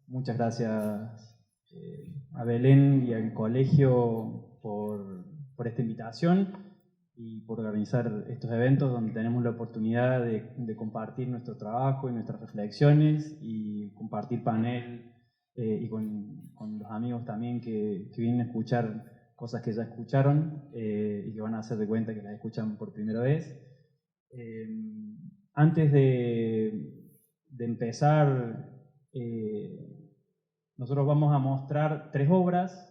Muchas gracias a Belén y al colegio por esta invitación y por organizar estos eventos donde tenemos la oportunidad de compartir nuestro trabajo y nuestras reflexiones y compartir panel y con los amigos también que vienen a escuchar cosas que ya escucharon y que van a hacer de cuenta que las escuchan por primera vez. Antes de empezar, nosotros vamos a mostrar 3 obras,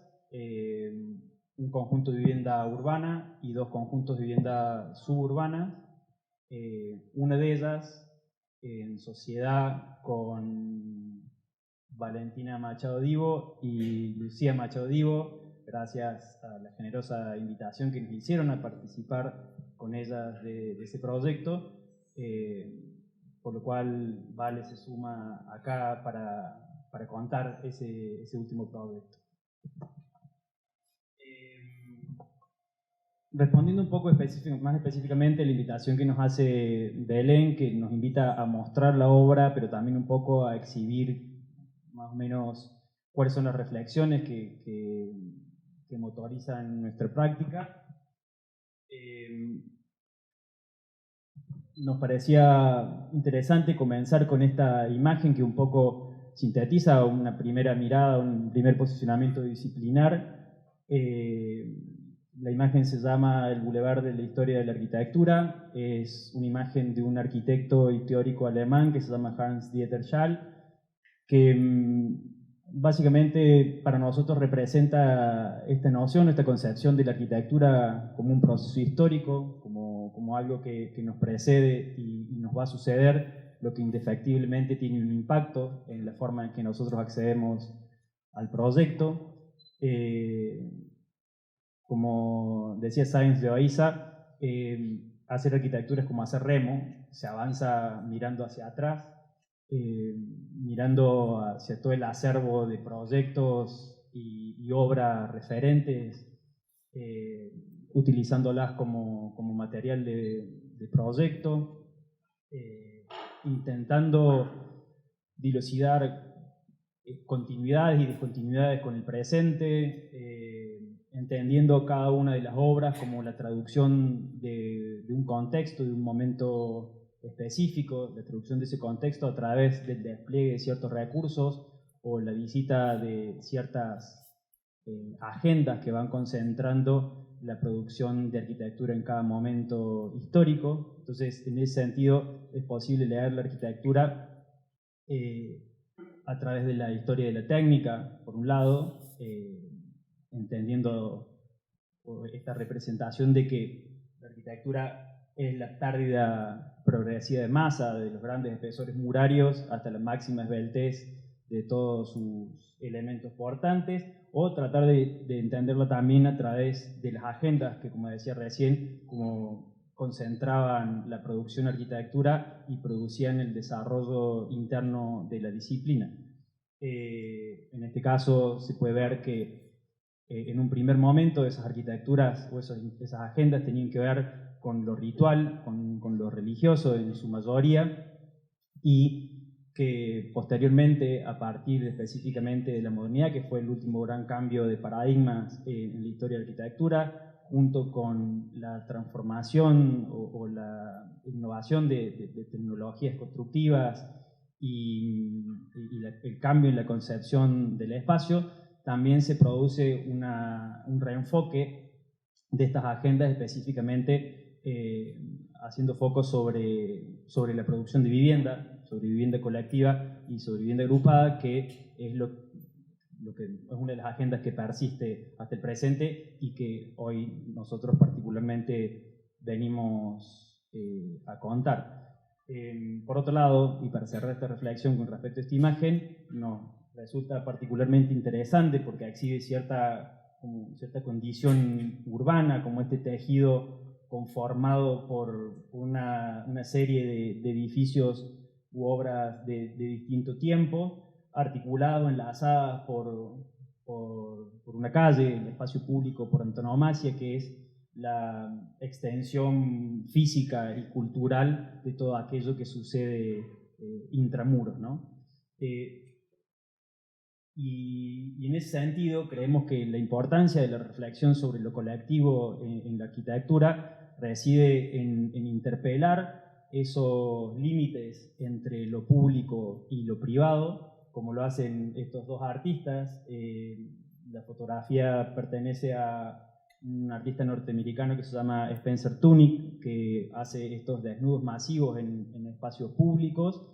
un conjunto de vivienda urbana y 2 conjuntos de vivienda suburbana. Una de ellas en sociedad con Valentina Machado Divo y Lucía Machado Divo, gracias a la generosa invitación que nos hicieron a participar con ellas de ese proyecto, por lo cual Vale se suma acá para contar ese último proyecto. Respondiendo un poco más específicamente a la invitación que nos hace Belén, que nos invita a mostrar la obra, pero también un poco a exhibir más o menos cuáles son las reflexiones que motorizan nuestra práctica. Nos parecía interesante comenzar con esta imagen que un poco sintetiza una primera mirada, un primer posicionamiento disciplinar. La imagen se llama El Boulevard de la Historia de la Arquitectura. Es una imagen de un arquitecto y teórico alemán que se llama Hans-Dieter Schall, que básicamente para nosotros representa esta noción, esta concepción de la arquitectura como un proceso histórico, como algo que nos precede y nos va a suceder, lo que indefectiblemente tiene un impacto en la forma en que nosotros accedemos al proyecto. Como decía Sáenz de Oiza, hacer arquitectura es como hacer remo, se avanza mirando hacia atrás, mirando hacia todo el acervo de proyectos y obras referentes, utilizándolas como material de proyecto, intentando dilucidar continuidades y discontinuidades con el presente, entendiendo cada una de las obras como la traducción de un contexto, de un momento específico, la traducción de ese contexto a través del despliegue de ciertos recursos o la visita de ciertas agendas que van concentrando la producción de arquitectura en cada momento histórico. Entonces, en ese sentido, es posible leer la arquitectura a través de la historia de la técnica, por un lado, entendiendo esta representación de que la arquitectura es la pérdida progresiva de masa de los grandes espesores murarios hasta la máxima esbeltez de todos sus elementos portantes, o tratar de entenderlo también a través de las agendas que, como decía recién, como concentraban la producción de arquitectura y producían el desarrollo interno de la disciplina. En este caso se puede ver que en un primer momento esas arquitecturas o esas agendas tenían que ver con lo ritual, con lo religioso en su mayoría, y que posteriormente, a partir específicamente de la modernidad, que fue el último gran cambio de paradigmas en la historia de la arquitectura, junto con la transformación o la innovación de tecnologías constructivas y el cambio en la concepción del espacio, también se produce un reenfoque de estas agendas específicamente haciendo foco sobre la producción de vivienda, sobre vivienda colectiva y sobre vivienda agrupada, que es lo que es una de las agendas que persiste hasta el presente y que hoy nosotros particularmente venimos a contar. Por otro lado, y para cerrar esta reflexión con respecto a esta imagen, nos resulta particularmente interesante porque exhibe cierta condición urbana, como este tejido conformado por una serie de edificios u obras de distinto tiempo, articulado, enlazadas por una calle, el espacio público por antonomasia, que es la extensión física y cultural de todo aquello que sucede intramuros, ¿no? Y en ese sentido creemos que la importancia de la reflexión sobre lo colectivo en la arquitectura reside en interpelar esos límites entre lo público y lo privado, como lo hacen estos dos artistas. La fotografía pertenece a un artista norteamericano que se llama Spencer Tunick, que hace estos desnudos masivos en espacios públicos,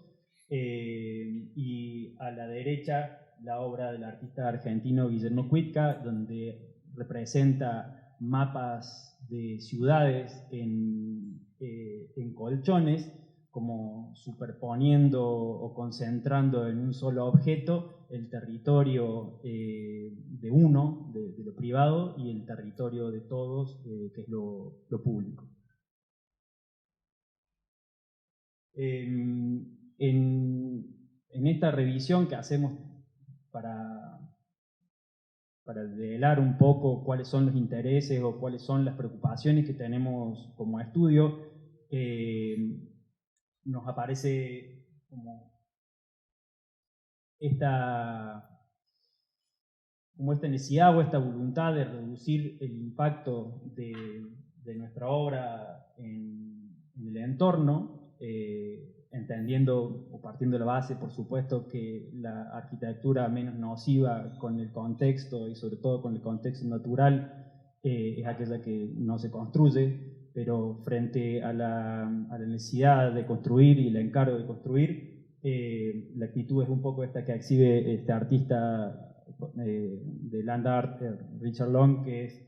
y a la derecha la obra del artista argentino Guillermo Cuitca, donde representa mapas de ciudades en colchones, como superponiendo o concentrando en un solo objeto el territorio de uno, de lo privado, y el territorio de todos, que es lo público. En esta revisión que hacemos para develar un poco cuáles son los intereses o cuáles son las preocupaciones que tenemos como estudio, nos aparece como esta necesidad o esta voluntad de reducir el impacto de nuestra obra en el entorno, entendiendo o partiendo de la base, por supuesto, que la arquitectura menos nociva con el contexto y sobre todo con el contexto natural es aquella que no se construye, pero frente a la necesidad de construir y el encargo de construir, la actitud es un poco esta que exhibe este artista de land art, Richard Long, que es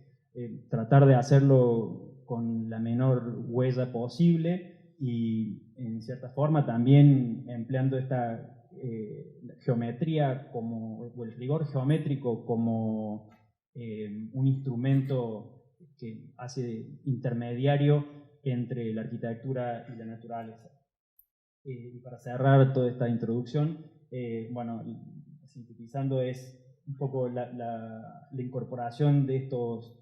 tratar de hacerlo con la menor huella posible y en cierta forma también empleando esta geometría o el rigor geométrico como un instrumento que hace intermediario entre la arquitectura y la naturaleza. Y para cerrar toda esta introducción, bueno, sintetizando, es un poco la incorporación de estos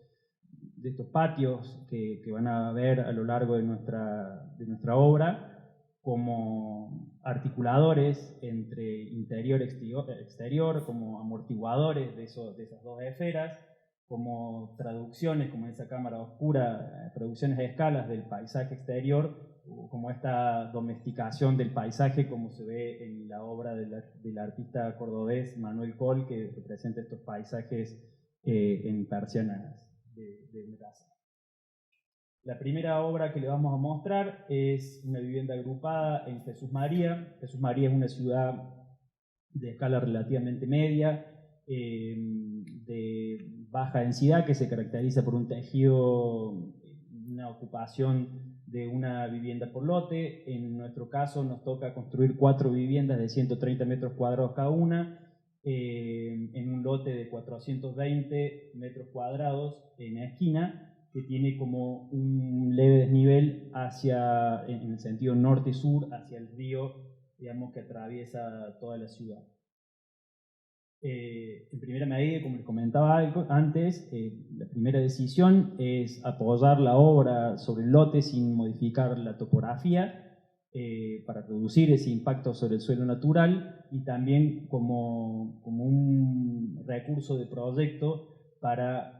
patios que van a ver a lo largo de nuestra obra como articuladores entre interior y exterior, como amortiguadores de esas dos esferas, como traducciones, como esa cámara oscura, traducciones a escalas del paisaje exterior, como esta domesticación del paisaje, como se ve en la obra del artista cordobés Manuel Coll, que representa estos paisajes en persianas de una casa. La primera obra que le vamos a mostrar es una vivienda agrupada en Jesús María. Jesús María es una ciudad de escala relativamente media, de baja densidad, que se caracteriza por un tejido, una ocupación de una vivienda por lote. En nuestro caso nos toca construir 4 viviendas de 130 metros cuadrados cada una, en un lote de 420 metros cuadrados en la esquina, que tiene como un leve desnivel en el sentido norte-sur, hacia el río, digamos, que atraviesa toda la ciudad. En primera medida, como les comentaba antes, la primera decisión es apoyar la obra sobre el lote sin modificar la topografía, para reducir ese impacto sobre el suelo natural, y también como un recurso de proyecto para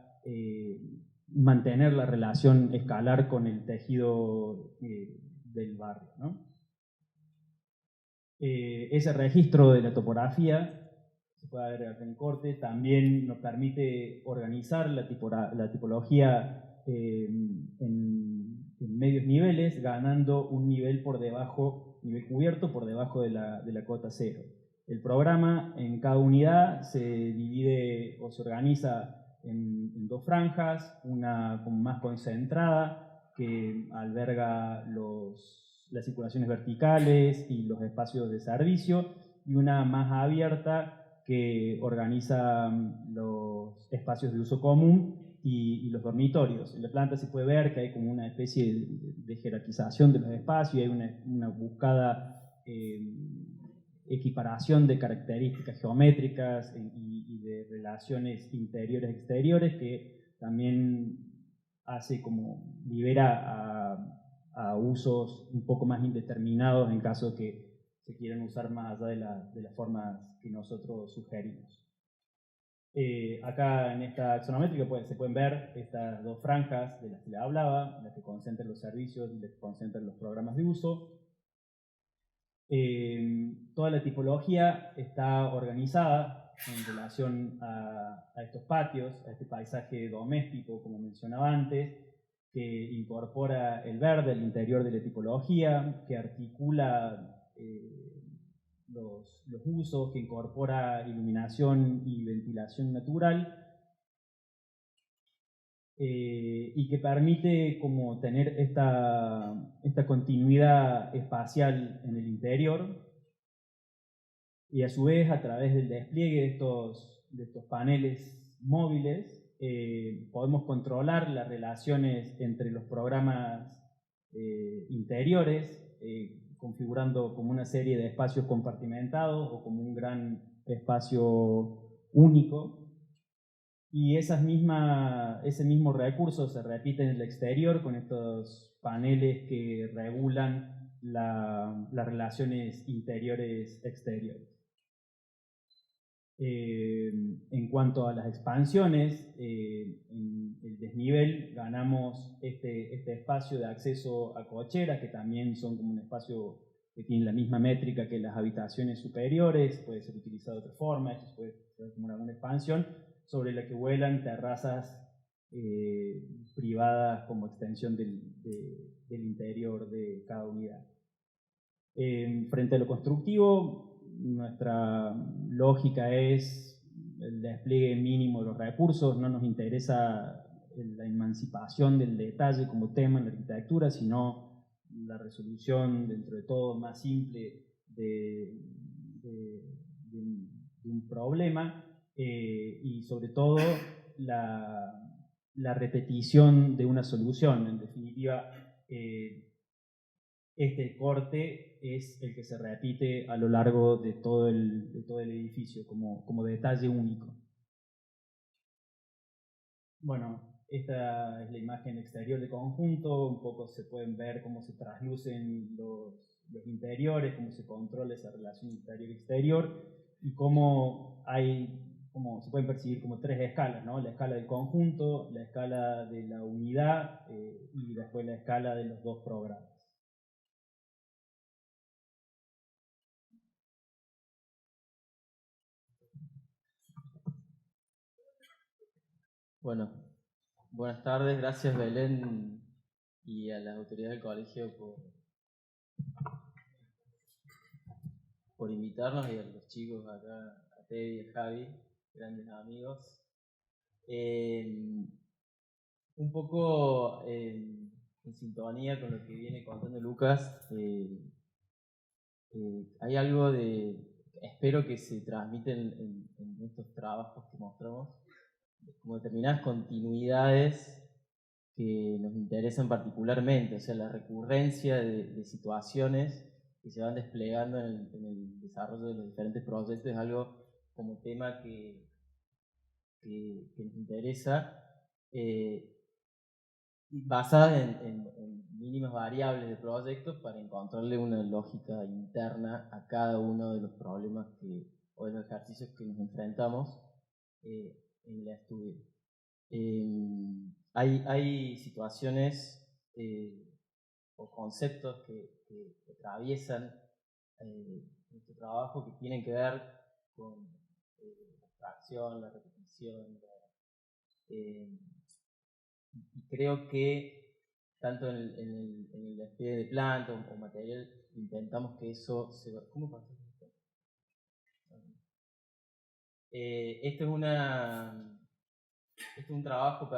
mantener la relación escalar con el tejido del barrio, ¿no? Ese registro de la topografía, se puede ver acá en corte, también nos permite organizar la tipología en medios niveles, ganando un nivel por debajo, nivel cubierto por debajo de la cota cero. El programa en cada unidad se divide o se organiza en 2 franjas, una como más concentrada, que alberga las circulaciones verticales y los espacios de servicio, y una más abierta que organiza los espacios de uso común y los dormitorios. En la planta se puede ver que hay como una especie de jerarquización de los espacios, y hay una buscada equiparación de características geométricas y de relaciones interiores-exteriores, que también hace como libera a usos un poco más indeterminados en caso de que se quieran usar más allá de las formas que nosotros sugerimos. Acá en esta axonométrica se pueden ver estas dos franjas de las que le hablaba, las que concentran los servicios y las que concentran los programas de uso. Toda la tipología está organizada en relación a estos patios, a este paisaje doméstico, como mencionaba antes, que incorpora el verde al interior de la tipología, que articula los usos, que incorpora iluminación y ventilación natural, y que permite como tener esta continuidad espacial en el interior, y a su vez a través del despliegue de estos paneles móviles podemos controlar las relaciones entre los programas interiores, configurando como una serie de espacios compartimentados o como un gran espacio único. Y ese mismo recurso se repite en el exterior con estos paneles que regulan las relaciones interiores-exteriores. En cuanto a las expansiones, en el desnivel ganamos este espacio de acceso a cocheras, que también son como un espacio que tiene la misma métrica que las habitaciones superiores, puede ser utilizado de otra forma, esto puede ser como una expansión, sobre la que vuelan terrazas privadas como extensión del interior de cada unidad. Frente a lo constructivo, nuestra lógica es el despliegue mínimo de los recursos. No nos interesa la emancipación del detalle como tema en la arquitectura, sino la resolución dentro de todo más simple de un problema, y sobre todo la repetición de una solución. En definitiva, este corte es el que se repite a lo largo de todo el edificio como detalle único. Bueno, esta es la imagen exterior del conjunto. Un poco se pueden ver cómo se traslucen los interiores, cómo se controla esa relación interior-exterior y cómo se pueden percibir como tres escalas, ¿no? La escala del conjunto, la escala de la unidad y después la escala de los dos programas. Bueno, buenas tardes, gracias Belén y a las autoridades del colegio por invitarnos, y a los chicos acá, a Teddy y a Javi, grandes amigos. Un poco en sintonía con lo que viene contando Lucas, hay algo espero que se transmite en estos trabajos que mostramos, como determinadas continuidades que nos interesan particularmente, o sea, la recurrencia de situaciones que se van desplegando en el desarrollo de los diferentes proyectos es algo como tema que nos interesa, basada en mínimas variables de proyectos para encontrarle una lógica interna a cada uno de los problemas o de los ejercicios que nos enfrentamos en el estudio. Hay situaciones o conceptos que atraviesan nuestro trabajo que tienen que ver con la abstracción, la repetición, y creo que tanto en el despliegue de planta o material intentamos que eso se... ¿Cómo pasa esto? Este es un trabajo,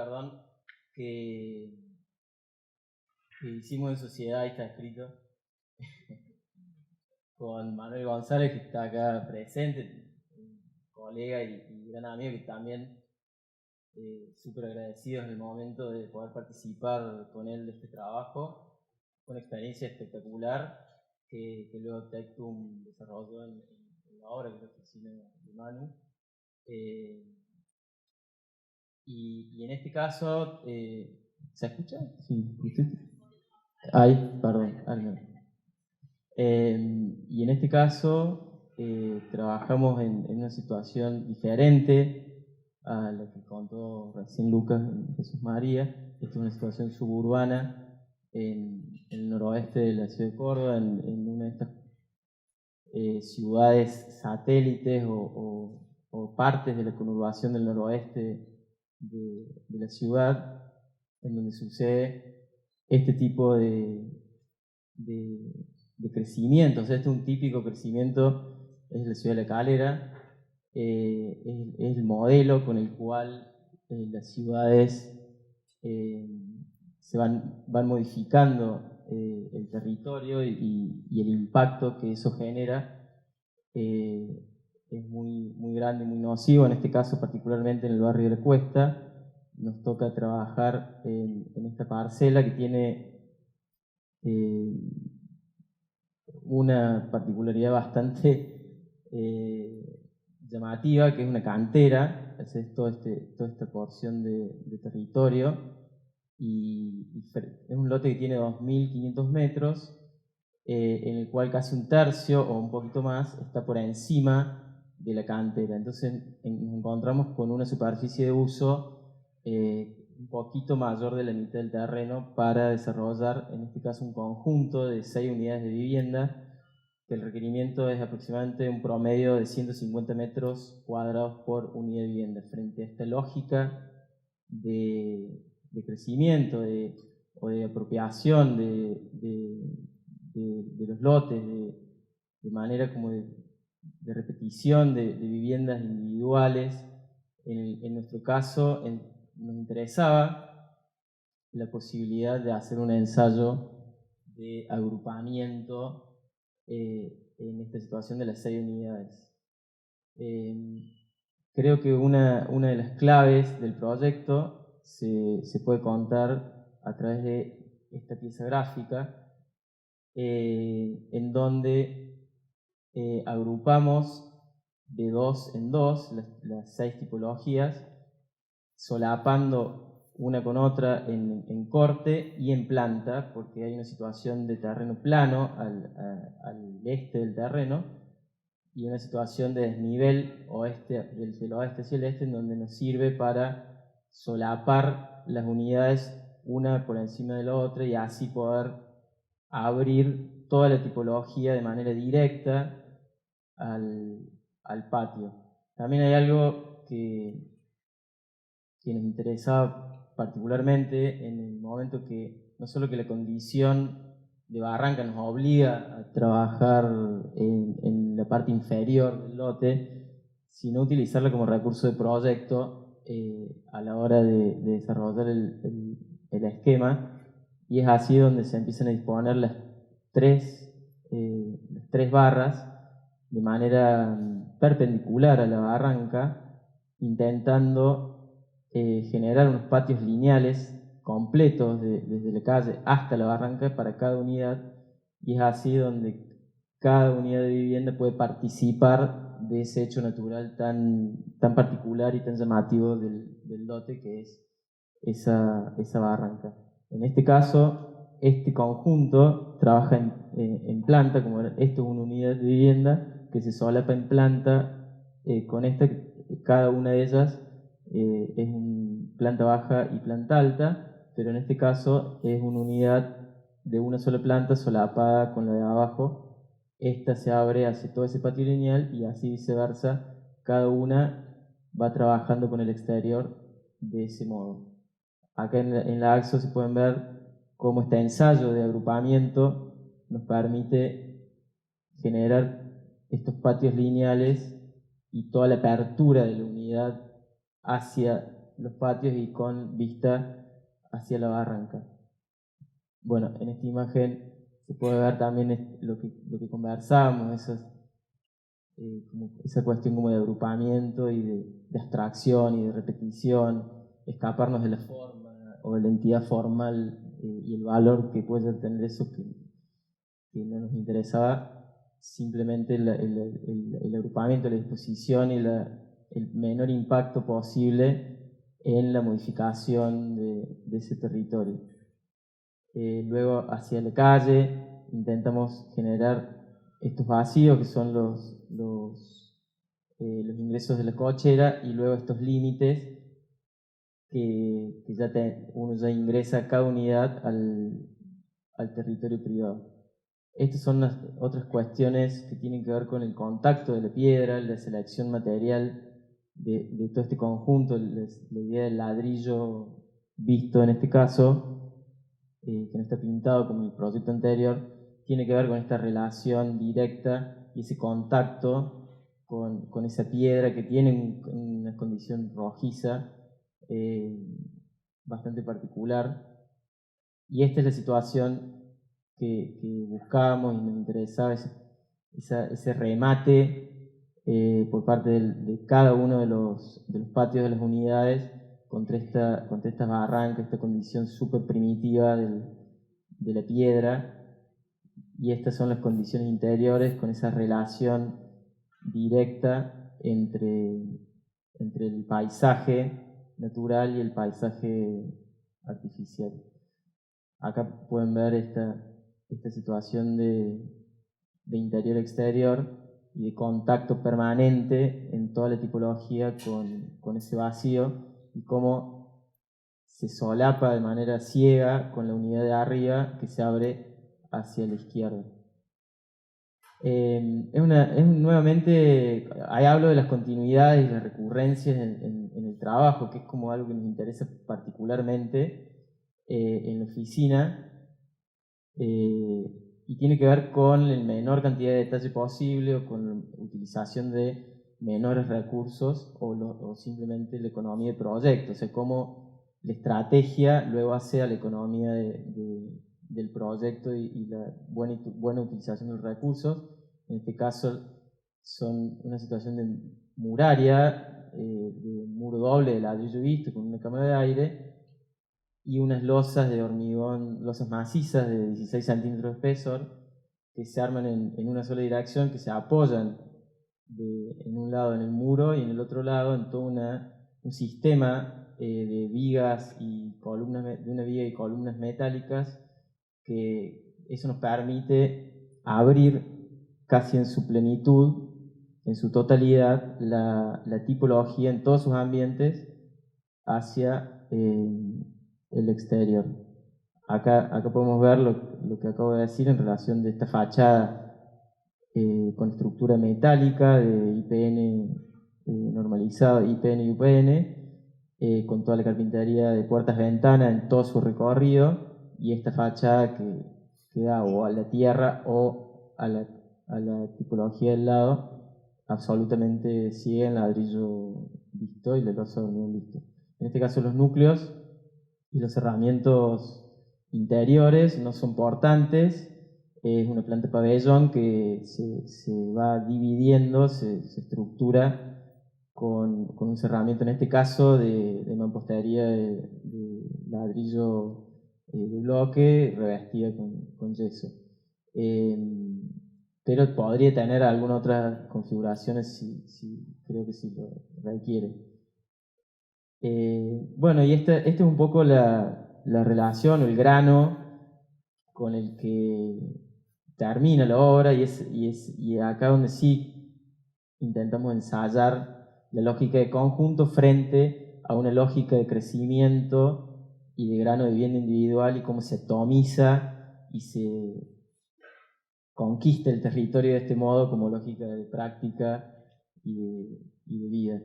que hicimos en sociedad, y está escrito, con Manuel González, que está acá presente, un colega y gran amigo, que también súper agradecidos en el momento de poder participar con él de este trabajo. Fue una experiencia espectacular que luego Tectum desarrolló en la obra, que es la oficina de Manu. Y en este caso, ¿se escucha? Sí. Ay, perdón. Y en este caso trabajamos en una situación diferente, a la que contó recién Lucas en Jesús María. Esta es una situación suburbana en el noroeste de la ciudad de Córdoba, en una de estas ciudades satélites o partes de la conurbación del noroeste de la ciudad, en donde sucede este tipo de crecimiento. O sea, este es un típico crecimiento, es la ciudad de La Calera, es el modelo con el cual las ciudades se van modificando el territorio y el impacto que eso genera es muy grande y muy nocivo. En este caso, particularmente en el barrio de La Cuesta, nos toca trabajar en esta parcela que tiene una particularidad bastante llamativa, que es una cantera, es toda esta porción de territorio, y es un lote que tiene 2.500 metros, en el cual casi un tercio o un poquito más está por encima de la cantera. Entonces nos encontramos con una superficie de uso un poquito mayor de la mitad del terreno para desarrollar, en este caso, un conjunto de 6 unidades de vivienda, que el requerimiento es aproximadamente un promedio de 150 metros cuadrados por unidad de vivienda. Frente a esta lógica de crecimiento o de apropiación de los lotes, de manera como de repetición de viviendas individuales, en nuestro caso nos interesaba la posibilidad de hacer un ensayo de agrupamiento en esta situación de las 6 unidades. Creo que una de las claves del proyecto se puede contar a través de esta pieza gráfica, en donde agrupamos de 2 en 2 las 6 tipologías, solapando una con otra en corte y en planta, porque hay una situación de terreno plano al este del terreno y una situación de desnivel del oeste hacia el este, en donde nos sirve para solapar las unidades una por encima de la otra y así poder abrir toda la tipología de manera directa al patio. También hay algo que nos interesaba particularmente en el momento que no solo que la condición de barranca nos obliga a trabajar en la parte inferior del lote, sino utilizarla como recurso de proyecto a la hora de desarrollar el esquema, y es así donde se empiezan a disponer las tres barras de manera perpendicular a la barranca, intentando generar unos patios lineales completos desde la calle hasta la barranca para cada unidad, y es así donde cada unidad de vivienda puede participar de ese hecho natural tan particular y tan llamativo del lote que es esa barranca. En este caso, este conjunto trabaja en planta, como esto es una unidad de vivienda que se solapa en planta con cada una de ellas es planta baja y planta alta, pero en este caso es una unidad de una sola planta solapada con la de abajo. Esta se abre hacia todo ese patio lineal y así viceversa, cada una va trabajando con el exterior de ese modo. Acá en la AXO se pueden ver cómo este ensayo de agrupamiento nos permite generar estos patios lineales y toda la apertura de la unidad hacia los patios y con vista hacia la barranca. Bueno, en esta imagen se puede ver también lo que conversábamos, esa cuestión como de agrupamiento y de abstracción y de repetición, escaparnos de la forma o de la entidad formal y el valor que puede tener eso que no nos interesaba, simplemente el agrupamiento, la disposición y el menor impacto posible en la modificación de ese territorio. Luego, hacia la calle, intentamos generar estos vacíos que son los los ingresos de la cochera y luego estos límites que ya uno ya ingresa a cada unidad al territorio privado. Estas son las otras cuestiones que tienen que ver con el contacto de la piedra, la selección material de todo este conjunto, la idea del ladrillo visto en este caso, que no está pintado como el proyecto anterior, tiene que ver con esta relación directa y ese contacto con esa piedra que tiene una condición rojiza bastante particular. Y esta es la situación que buscábamos y nos interesaba, ese remate por parte de cada uno de los patios de las unidades contra estas barrancas, esta condición súper primitiva de la piedra. Y estas son las condiciones interiores con esa relación directa entre el paisaje natural y el paisaje artificial. Acá pueden ver esta situación de interior-exterior y de contacto permanente en toda la tipología con ese vacío y cómo se solapa de manera ciega con la unidad de arriba que se abre hacia la izquierda. Nuevamente, ahí hablo de las continuidades y las recurrencias en el trabajo, que es como algo que nos interesa particularmente en la oficina, y tiene que ver con la menor cantidad de detalle posible o con la utilización de menores recursos o simplemente la economía de proyecto, o sea, cómo la estrategia luego hace a la economía del proyecto y la buena utilización de los recursos. En este caso son una situación de muraria, de muro doble de ladrillo visto con una cámara de aire y unas losas de hormigón, losas macizas de 16 centímetros de espesor que se arman en una sola dirección, que se apoyan en un lado en el muro y en el otro lado en todo un sistema de vigas y columnas, de una viga y columnas metálicas, que eso nos permite abrir casi en su plenitud, en su totalidad, la tipología en todos sus ambientes hacia el exterior. Acá podemos ver lo que acabo de decir en relación de esta fachada con estructura metálica de IPN normalizado, IPN y UPN, con toda la carpintería de puertas-ventanas en todo su recorrido, y esta fachada que da o a la tierra o a la tipología del lado, absolutamente ciega en ladrillo visto y la losa de hormigón visto. En este caso los núcleos y los cerramientos interiores no son portantes, es una planta pabellón que se va dividiendo, se estructura con un cerramiento, en este caso de mampostería de ladrillo de bloque revestida con yeso. Pero podría tener alguna otra configuraciones creo que si lo requiere. Bueno, y esta es un poco la relación o el grano con el que termina la obra y acá donde sí intentamos ensayar la lógica de conjunto frente a una lógica de crecimiento y de grano de vivienda individual y cómo se atomiza y se conquista el territorio de este modo como lógica de práctica y de vida.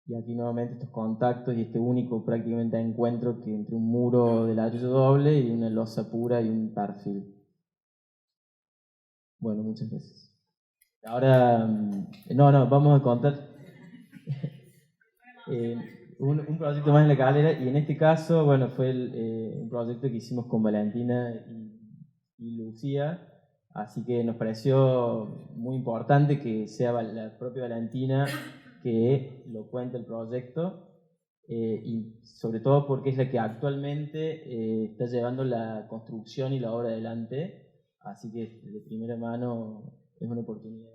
Y aquí nuevamente estos contactos y este único prácticamente encuentro que entre un muro de ladrillo doble y una losa pura y un perfil. Bueno, muchas gracias. Ahora, vamos a contar un proyecto más en la calera, y en este caso, bueno, fue un proyecto que hicimos con Valentina y Lucía, así que nos pareció muy importante que sea la propia Valentina que lo cuente el proyecto, y sobre todo porque es la que actualmente está llevando la construcción y la obra adelante, así que de primera mano es una oportunidad.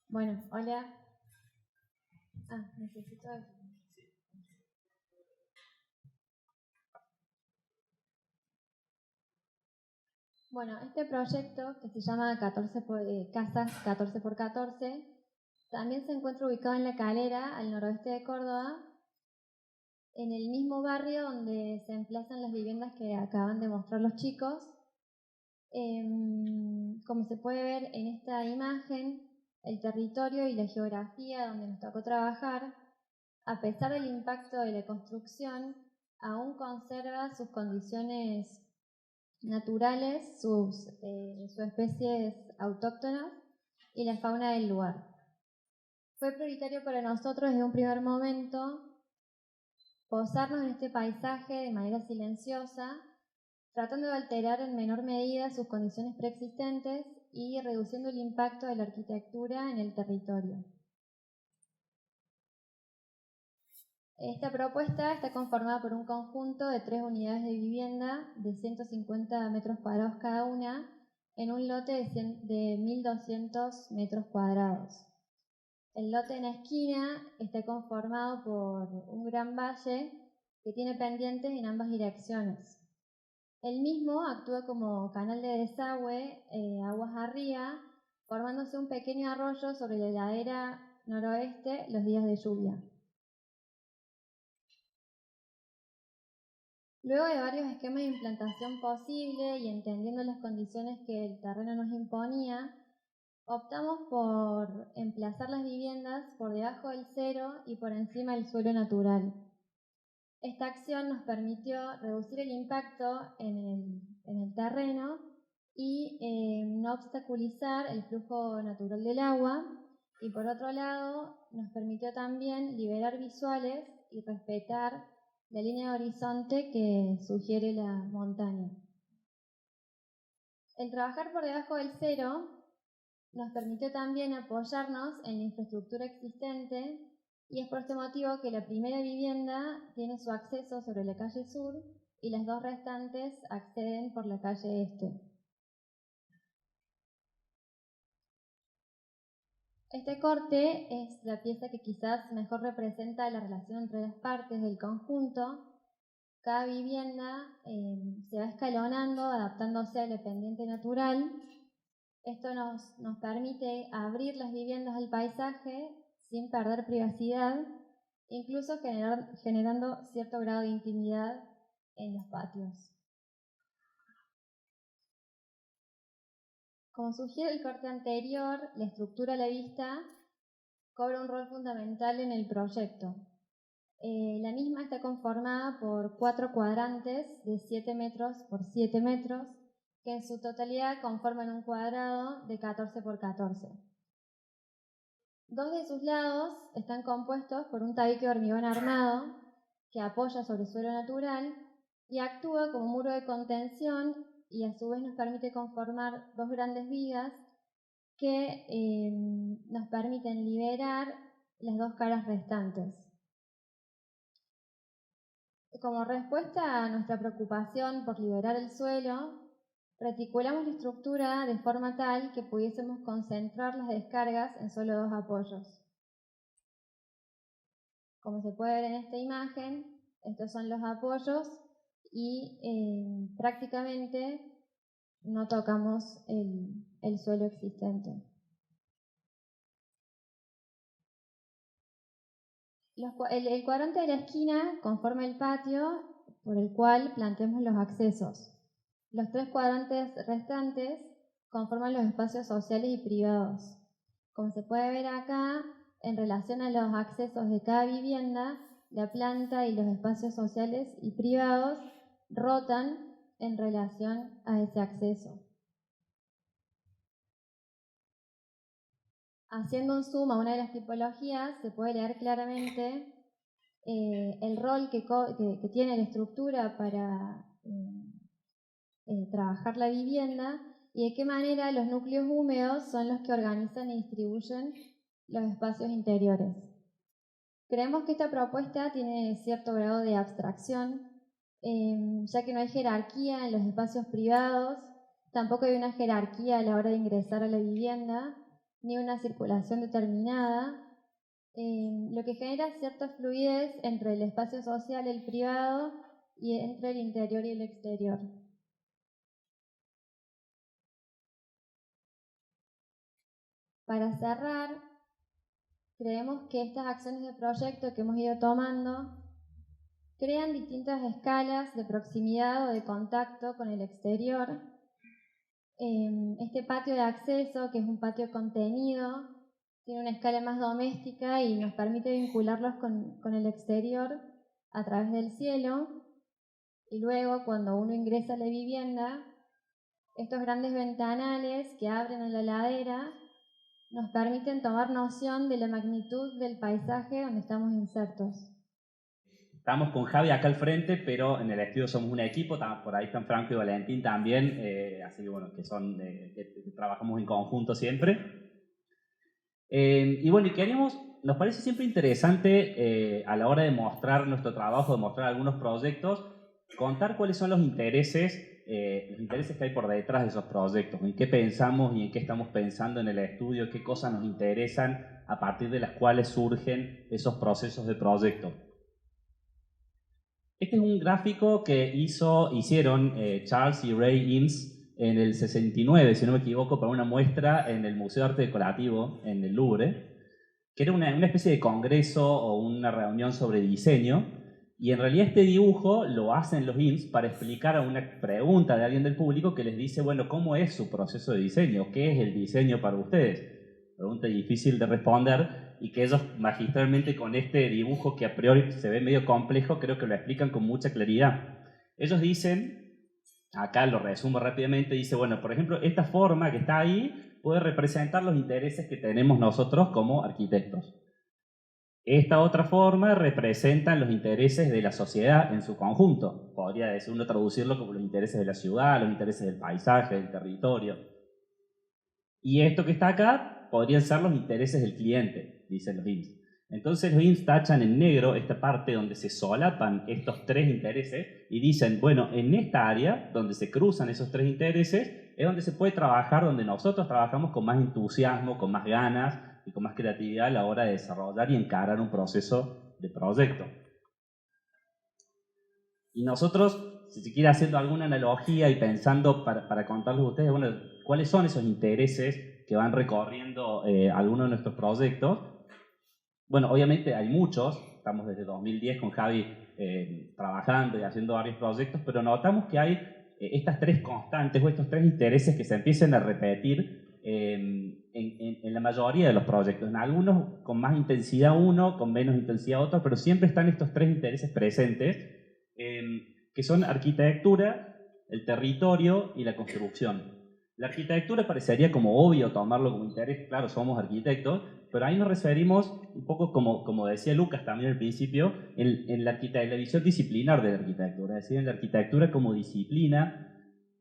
Bueno, hola. Necesito... Bueno, este proyecto, que se llama Casas 14x14, también se encuentra ubicado en La Calera, al noroeste de Córdoba, en el mismo barrio donde se emplazan las viviendas que acaban de mostrar los chicos. Como se puede ver en esta imagen, el territorio y la geografía donde nos tocó trabajar, a pesar del impacto de la construcción, aún conserva sus condiciones naturales, sus especies autóctonas y la fauna del lugar. Fue prioritario para nosotros desde un primer momento posarnos en este paisaje de manera silenciosa, tratando de alterar en menor medida sus condiciones preexistentes y reduciendo el impacto de la arquitectura en el territorio. Esta propuesta está conformada por un conjunto de 3 unidades de vivienda de 150 metros cuadrados cada una, en un lote de 1.200 metros cuadrados. El lote en la esquina está conformado por un gran valle que tiene pendientes en ambas direcciones. El mismo actúa como canal de desagüe aguas arriba, formándose un pequeño arroyo sobre la ladera noroeste los días de lluvia. Luego de varios esquemas de implantación posible y entendiendo las condiciones que el terreno nos imponía, optamos por emplazar las viviendas por debajo del cero y por encima del suelo natural. Esta acción nos permitió reducir el impacto en el terreno y no obstaculizar el flujo natural del agua, y por otro lado nos permitió también liberar visuales y respetar la línea de horizonte que sugiere la montaña. El trabajar por debajo del cero nos permitió también apoyarnos en la infraestructura existente, y es por este motivo que la primera vivienda tiene su acceso sobre la calle sur y las 2 restantes acceden por la calle este. Este corte es la pieza que quizás mejor representa la relación entre las partes del conjunto. Cada vivienda se va escalonando, adaptándose a la pendiente natural. Esto nos permite abrir las viviendas al paisaje sin perder privacidad, incluso generando cierto grado de intimidad en los patios. Como sugiere el corte anterior, la estructura a la vista cobra un rol fundamental en el proyecto. La misma está conformada por 4 cuadrantes de 7 metros por 7 metros, que en su totalidad conforman un cuadrado de 14 por 14. 2 de sus lados están compuestos por un tabique de hormigón armado que apoya sobre suelo natural y actúa como muro de contención, y a su vez nos permite conformar 2 grandes vigas que nos permiten liberar las 2 caras restantes. Como respuesta a nuestra preocupación por liberar el suelo, reticulamos la estructura de forma tal que pudiésemos concentrar las descargas en solo 2 apoyos. Como se puede ver en esta imagen, estos son los apoyos y prácticamente no tocamos el suelo existente. El cuadrante de la esquina conforma el patio por el cual planteamos los accesos. Los 3 cuadrantes restantes conforman los espacios sociales y privados. Como se puede ver acá, en relación a los accesos de cada vivienda, la planta y los espacios sociales y privados rotan en relación a ese acceso. Haciendo un zoom a una de las tipologías, se puede leer claramente el rol que tiene la estructura para trabajar la vivienda y de qué manera los núcleos húmedos son los que organizan y distribuyen los espacios interiores. Creemos que esta propuesta tiene cierto grado de abstracción, ya que no hay jerarquía en los espacios privados, tampoco hay una jerarquía a la hora de ingresar a la vivienda, ni una circulación determinada, lo que genera cierta fluidez entre el espacio social y el privado y entre el interior y el exterior. Para cerrar, creemos que estas acciones de proyecto que hemos ido tomando crean distintas escalas de proximidad o de contacto con el exterior. Este patio de acceso, que es un patio contenido, tiene una escala más doméstica y nos permite vincularlos con el exterior a través del cielo. Y luego, cuando uno ingresa a la vivienda, estos grandes ventanales que abren a la ladera nos permiten tomar noción de la magnitud del paisaje donde estamos insertos. Estamos con Javi acá al frente, pero en el estudio somos un equipo, por ahí están Franco y Valentín también, así que bueno, que trabajamos en conjunto siempre. Y bueno, nos parece siempre interesante a la hora de mostrar nuestro trabajo, de mostrar algunos proyectos, contar cuáles son los intereses que hay por detrás de esos proyectos, en qué pensamos y en qué estamos pensando en el estudio, qué cosas nos interesan a partir de las cuales surgen esos procesos de proyecto. Este es un gráfico que hicieron Charles y Ray Eames en el 69, si no me equivoco, para una muestra en el Museo de Arte Decorativo en el Louvre, que era una especie de congreso o una reunión sobre diseño, y en realidad este dibujo lo hacen los Eames para explicar a una pregunta de alguien del público que les dice, bueno, ¿cómo es su proceso de diseño? ¿Qué es el diseño para ustedes? Pregunta difícil de responder y que ellos magistralmente con este dibujo que a priori se ve medio complejo, creo que lo explican con mucha claridad. Ellos dicen, acá lo resumo rápidamente, dice, bueno, por ejemplo, esta forma que está ahí puede representar los intereses que tenemos nosotros como arquitectos. Esta otra forma representa los intereses de la sociedad en su conjunto. Podría decir uno traducirlo como los intereses de la ciudad, los intereses del paisaje, del territorio. Y esto que está acá podrían ser los intereses del cliente, dicen los Eames. Entonces los Eames tachan en negro esta parte donde se solapan estos tres intereses y dicen, bueno, en esta área donde se cruzan esos tres intereses es donde se puede trabajar, donde nosotros trabajamos con más entusiasmo, con más ganas y con más creatividad a la hora de desarrollar y encarar un proceso de proyecto. Y nosotros, si se quiere haciendo alguna analogía y pensando para contarles a ustedes, bueno, cuáles son esos intereses que van recorriendo algunos de nuestros proyectos. Bueno, obviamente hay muchos, estamos desde 2010 con Javi trabajando y haciendo varios proyectos, pero notamos que hay estas tres constantes o estos tres intereses que se empiezan a repetir en la mayoría de los proyectos. En algunos con más intensidad uno, con menos intensidad otro, pero siempre están estos tres intereses presentes, que son arquitectura, el territorio y la construcción. La arquitectura parecería como obvio tomarlo como interés, claro, somos arquitectos, pero ahí nos referimos un poco como decía Lucas también al principio, en la visión disciplinar de la arquitectura, es decir, en la arquitectura como disciplina,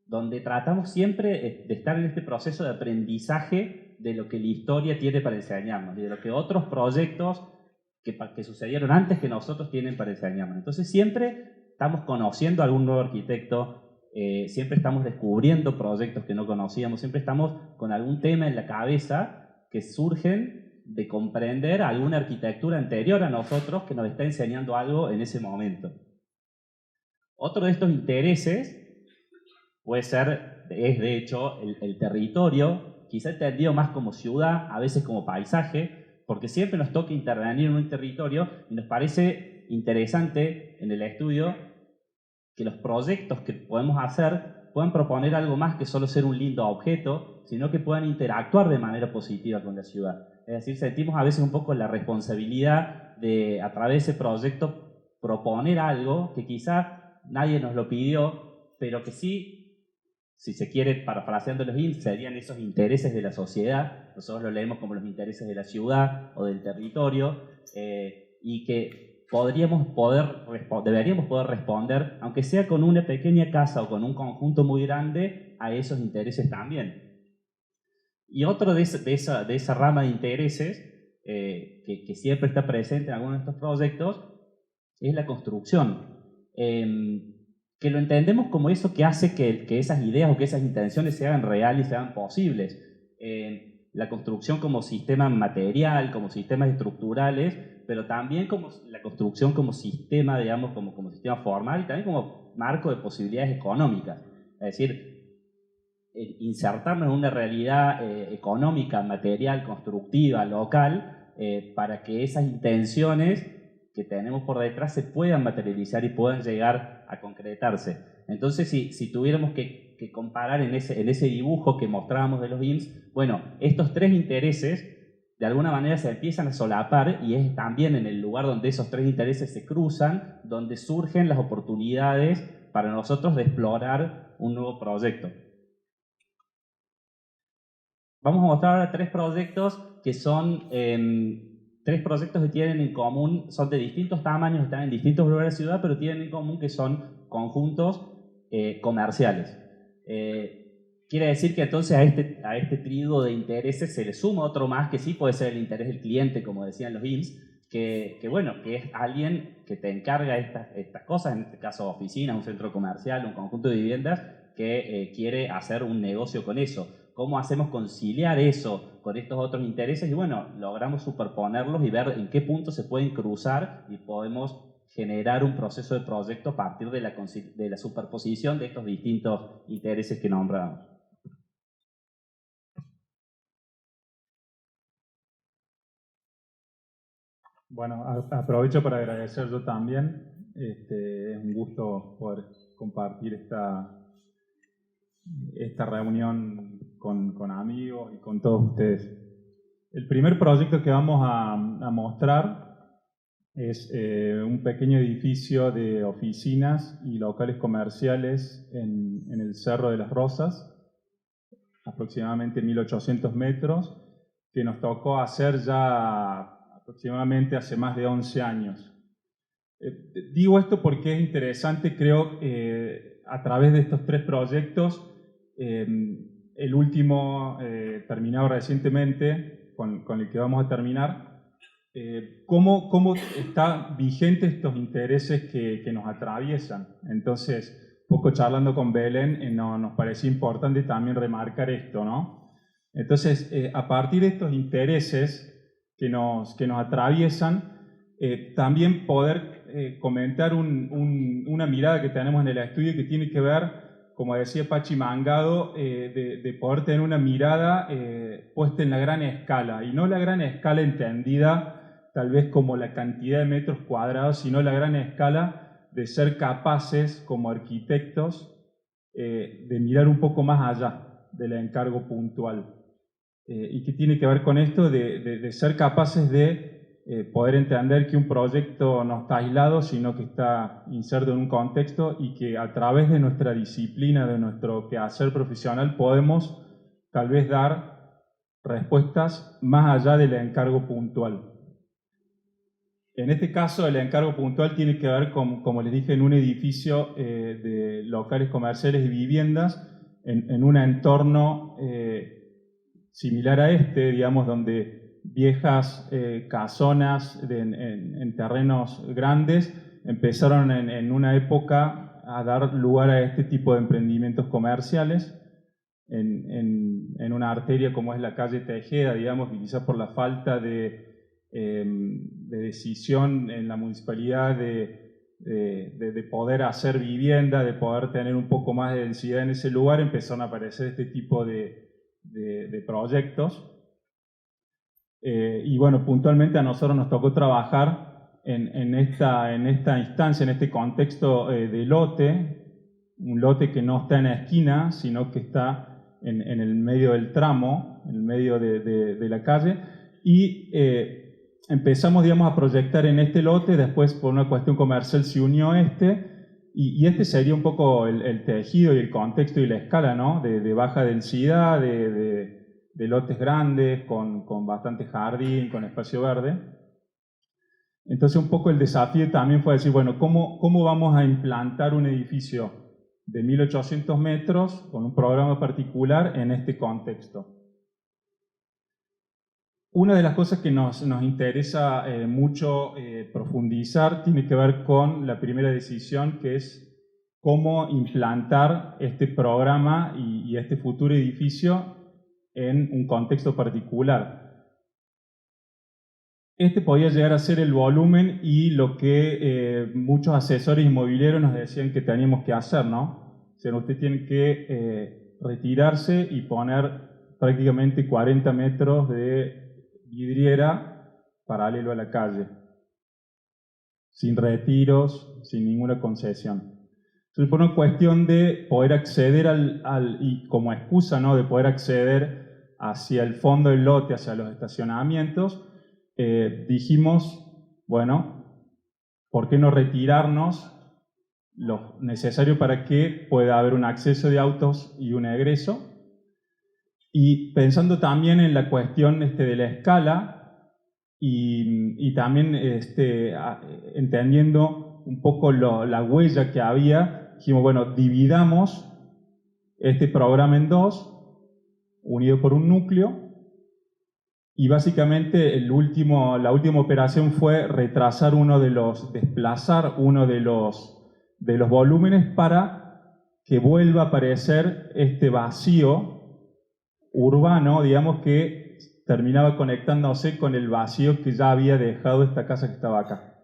donde tratamos siempre de estar en este proceso de aprendizaje de lo que la historia tiene para enseñarnos y de lo que otros proyectos que sucedieron antes que nosotros tienen para enseñarnos. Entonces siempre estamos conociendo a algún nuevo arquitecto, siempre estamos descubriendo proyectos que no conocíamos, siempre estamos con algún tema en la cabeza que surgen de comprender alguna arquitectura anterior a nosotros que nos está enseñando algo en ese momento. Otro de estos intereses es de hecho el territorio, quizá entendido más como ciudad, a veces como paisaje, porque siempre nos toca intervenir en un territorio y nos parece interesante en el estudio que los proyectos que podemos hacer puedan proponer algo más que solo ser un lindo objeto, sino que puedan interactuar de manera positiva con la ciudad. Es decir, sentimos a veces un poco la responsabilidad de, a través de ese proyecto, proponer algo que quizá nadie nos lo pidió, pero que sí, si se quiere, parafraseando los Eames, serían esos intereses de la sociedad. Nosotros lo leemos como los intereses de la ciudad o del territorio, y que deberíamos poder responder, aunque sea con una pequeña casa o con un conjunto muy grande, a esos intereses también. Y otro de esa rama de intereses que siempre está presente en algunos de estos proyectos es la construcción, que lo entendemos como eso que hace que esas ideas o que esas intenciones se hagan reales y se hagan posibles. La construcción como sistema material, como sistemas estructurales, pero también como la construcción como sistema, digamos, como sistema formal y también como marco de posibilidades económicas. Es decir, insertarnos en una realidad económica, material, constructiva, local, para que esas intenciones que tenemos por detrás se puedan materializar y puedan llegar a concretarse. Entonces, si tuviéramos que comparar en ese dibujo que mostrábamos de los BIMs, bueno, estos tres intereses de alguna manera se empiezan a solapar y es también en el lugar donde esos tres intereses se cruzan, donde surgen las oportunidades para nosotros de explorar un nuevo proyecto. Vamos a mostrar ahora tres proyectos que son tres proyectos que tienen en común, son de distintos tamaños, están en distintos lugares de la ciudad, pero tienen en común que son conjuntos comerciales. Quiere decir que entonces a este trigo de intereses se le suma otro más que sí puede ser el interés del cliente, como decían los BIMs, que es alguien que te encarga estas cosas, en este caso oficinas, un centro comercial, un conjunto de viviendas, que quiere hacer un negocio con eso. ¿Cómo hacemos conciliar eso con estos otros intereses? Y bueno, logramos superponerlos y ver en qué puntos se pueden cruzar y podemos generar un proceso de proyecto a partir de la superposición de estos distintos intereses que nombramos. Bueno, aprovecho para agradecer yo también. Es un gusto poder compartir esta reunión con amigos y con todos ustedes. El primer proyecto que vamos a mostrar es un pequeño edificio de oficinas y locales comerciales en el Cerro de las Rosas, aproximadamente 1800 metros, que nos tocó hacer ya aproximadamente hace más de 11 años. Digo esto porque es interesante, creo, a través de estos tres proyectos, el último terminado recientemente, con el que vamos a terminar, cómo están vigentes estos intereses que nos atraviesan. Entonces, poco charlando con Belén, nos parecía importante también remarcar esto, ¿no? Entonces, a partir de estos intereses que nos atraviesan, también poder comentar una mirada que tenemos en el estudio que tiene que ver, como decía Pachi Mangado, de poder tener una mirada puesta en la gran escala, y no la gran escala entendida tal vez como la cantidad de metros cuadrados, sino la gran escala de ser capaces como arquitectos de mirar un poco más allá del encargo puntual. ¿Y qué tiene que ver con esto? De ser capaces de poder entender que un proyecto no está aislado, sino que está inserto en un contexto y que a través de nuestra disciplina, de nuestro quehacer profesional, podemos tal vez dar respuestas más allá del encargo puntual. En este caso, el encargo puntual tiene que ver con, como les dije, en un edificio de locales comerciales y viviendas, en un entorno similar a este, digamos, donde viejas casonas en terrenos grandes empezaron en una época a dar lugar a este tipo de emprendimientos comerciales en una arteria como es la calle Tejeda, digamos, quizás por la falta de decisión en la municipalidad de poder hacer vivienda, de poder tener un poco más de densidad en ese lugar, empezaron a aparecer este tipo de proyectos. Y bueno, puntualmente a nosotros nos tocó trabajar en esta instancia, en este contexto de lote, un lote que no está en la esquina, sino que está en el medio del tramo, en el medio de la calle, y empezamos, digamos, a proyectar en este lote. Después, por una cuestión comercial, se unió y este sería un poco el tejido y el contexto y la escala, ¿no? De baja densidad, de lotes grandes, con bastante jardín, con espacio verde. Entonces un poco el desafío también fue decir, bueno, ¿cómo vamos a implantar un edificio de 1800 metros con un programa particular en este contexto? Una de las cosas que nos interesa mucho profundizar tiene que ver con la primera decisión, que es cómo implantar este programa y este futuro edificio en un contexto particular. Este podía llegar a ser el volumen y lo que muchos asesores inmobiliarios nos decían que teníamos que hacer, ¿no? O sea, usted tiene que retirarse y poner prácticamente 40 metros de vidriera paralelo a la calle, sin retiros, sin ninguna concesión. Entonces, por una cuestión de poder acceder y como excusa, ¿no?, de poder acceder hacia el fondo del lote, hacia los estacionamientos, dijimos, bueno, ¿por qué no retirarnos lo necesario para que pueda haber un acceso de autos y un egreso? Y pensando también en la cuestión de la escala y también entendiendo un poco la huella que había, dijimos, bueno, dividamos este programa en dos, unido por un núcleo, y básicamente la última operación fue desplazar uno de los volúmenes para que vuelva a aparecer este vacío urbano, digamos, que terminaba conectándose con el vacío que ya había dejado esta casa que estaba acá.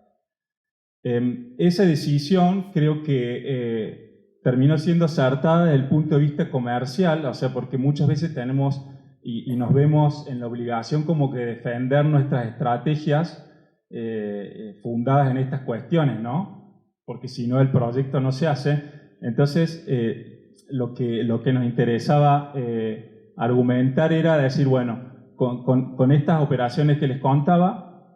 Esa decisión creo que terminó siendo acertada desde el punto de vista comercial, o sea, porque muchas veces tenemos y nos vemos en la obligación como que defender nuestras estrategias fundadas en estas cuestiones, ¿no? Porque si no el proyecto no se hace. Entonces, lo que nos interesaba argumentar era decir, bueno, con estas operaciones que les contaba,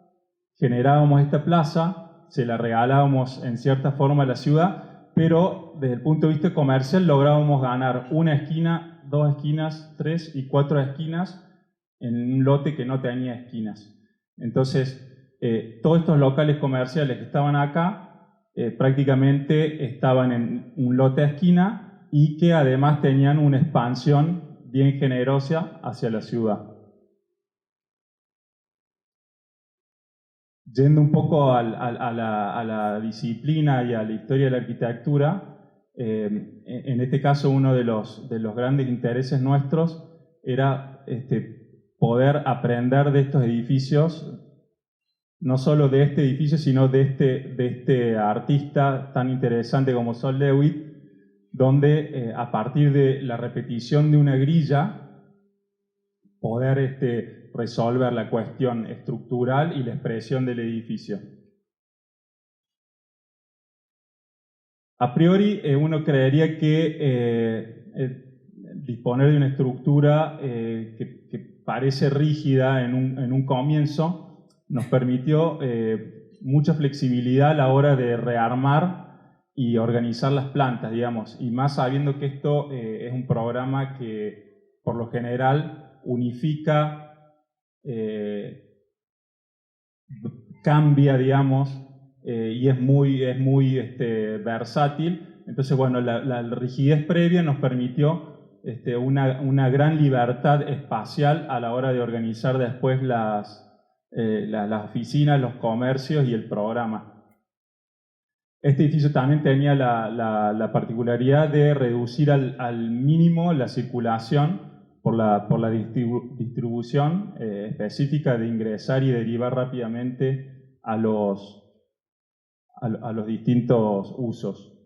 generábamos esta plaza, se la regalábamos en cierta forma a la ciudad, pero desde el punto de vista comercial lográbamos ganar una esquina, 2 esquinas, 3 y 4 esquinas en un lote que no tenía esquinas. Entonces, todos estos locales comerciales que estaban acá prácticamente estaban en un lote a esquina y que además tenían una expansión bien generosa hacia la ciudad. Yendo un poco a la disciplina y a la historia de la arquitectura, en este caso uno de los grandes intereses nuestros era poder aprender de estos edificios, no solo de este edificio, sino de este artista tan interesante como Sol Lewitt, donde a partir de la repetición de una grilla, poder resolver la cuestión estructural y la expresión del edificio. A priori, uno creería que disponer de una estructura que parece rígida en un comienzo nos permitió mucha flexibilidad a la hora de rearmar y organizar las plantas, digamos, y más sabiendo que esto es un programa que por lo general unifica, cambia, digamos, y es muy versátil. Entonces, bueno, la rigidez previa nos permitió una gran libertad espacial a la hora de organizar después las oficinas, los comercios y el programa. Este edificio también tenía la particularidad de reducir al mínimo la circulación por la distribución específica de ingresar y derivar rápidamente a los distintos usos.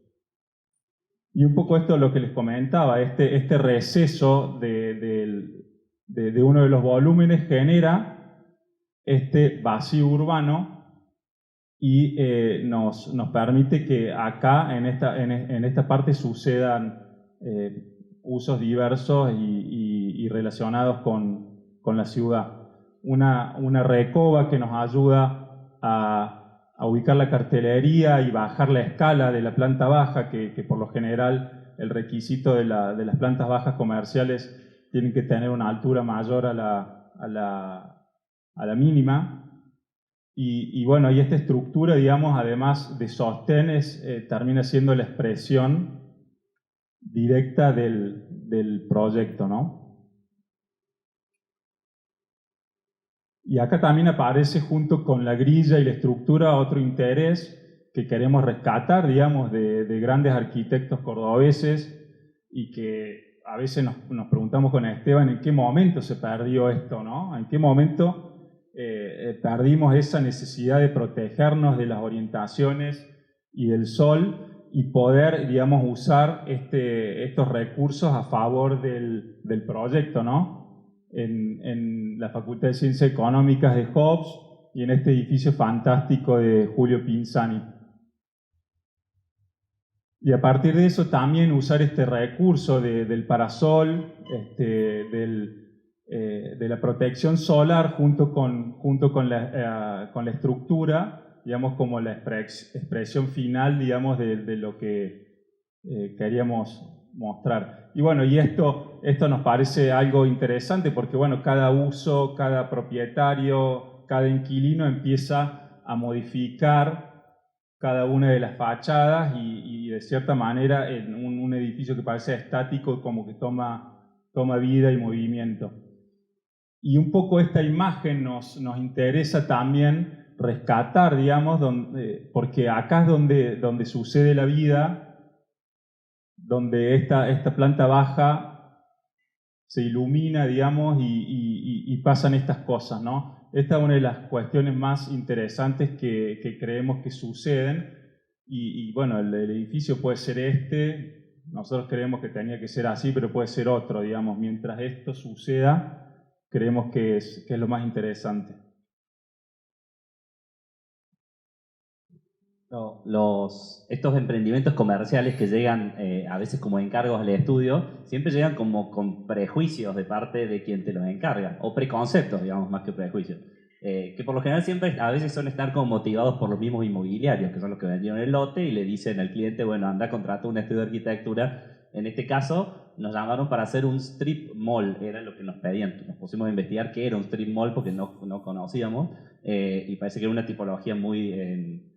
Y un poco esto es lo que les comentaba, este receso de uno de los volúmenes genera este vacío urbano y nos permite que acá, en esta parte, sucedan usos diversos y relacionados con la ciudad. Una recoba que nos ayuda a ubicar la cartelería y bajar la escala de la planta baja, que por lo general el requisito de las plantas bajas comerciales tienen que tener una altura mayor a la mínima. Y bueno, y esta estructura, digamos, además de sostenes, termina siendo la expresión directa del proyecto, ¿no? Y acá también aparece, junto con la grilla y la estructura, otro interés que queremos rescatar, digamos, de grandes arquitectos cordobeses, y que a veces nos preguntamos con Esteban en qué momento se perdió esto, ¿no? En qué momento perdimos esa necesidad de protegernos de las orientaciones y del sol, y poder, digamos, usar estos recursos a favor del proyecto, ¿no? En la Facultad de Ciencias Económicas de Hobbes y en este edificio fantástico de Julio Pinzani. Y a partir de eso también usar este recurso del parasol, de la protección solar junto con la estructura, digamos, como la expresión final, digamos, de lo que queríamos mostrar. Y bueno, y esto nos parece algo interesante porque, bueno, cada uso, cada propietario, cada inquilino empieza a modificar cada una de las fachadas y de cierta manera en un edificio que parece estático como que toma vida y movimiento. Y un poco esta imagen nos interesa también rescatar, digamos, porque acá es donde sucede la vida, donde esta planta baja se ilumina, digamos, y pasan estas cosas, ¿no? Esta es una de las cuestiones más interesantes que creemos que suceden, y bueno, el edificio puede ser nosotros creemos que tenía que ser así, pero puede ser otro, digamos, mientras esto suceda, creemos que es lo más interesante. Estos emprendimientos comerciales que llegan a veces como encargos al estudio, siempre llegan como con prejuicios de parte de quien te los encarga, o preconceptos, digamos, más que prejuicios, que por lo general siempre a veces son estar como motivados por los mismos inmobiliarios, que son los que vendieron el lote y le dicen al cliente, bueno, anda, contrata un estudio de arquitectura. En este caso nos llamaron para hacer un strip mall, era lo que nos pedían. Nos pusimos a investigar qué era un strip mall porque no conocíamos, y parece que era una tipología muy...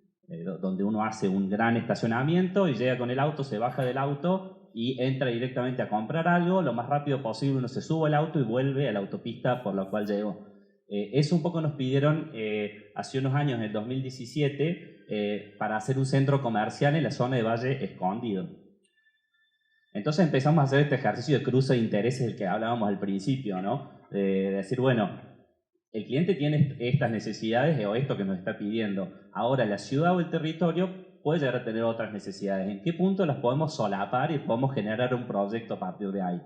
donde uno hace un gran estacionamiento y llega con el auto, se baja del auto y entra directamente a comprar algo, lo más rápido posible uno se sube al auto y vuelve a la autopista por la cual llegó. Eso un poco nos pidieron hace unos años, en el 2017, para hacer un centro comercial en la zona de Valle Escondido. Entonces empezamos a hacer este ejercicio de cruce de intereses del que hablábamos al principio, ¿no? De decir, bueno, el cliente tiene estas necesidades o esto que nos está pidiendo. Ahora, la ciudad o el territorio puede llegar a tener otras necesidades. ¿En qué punto las podemos solapar y podemos generar un proyecto a partir de ahí?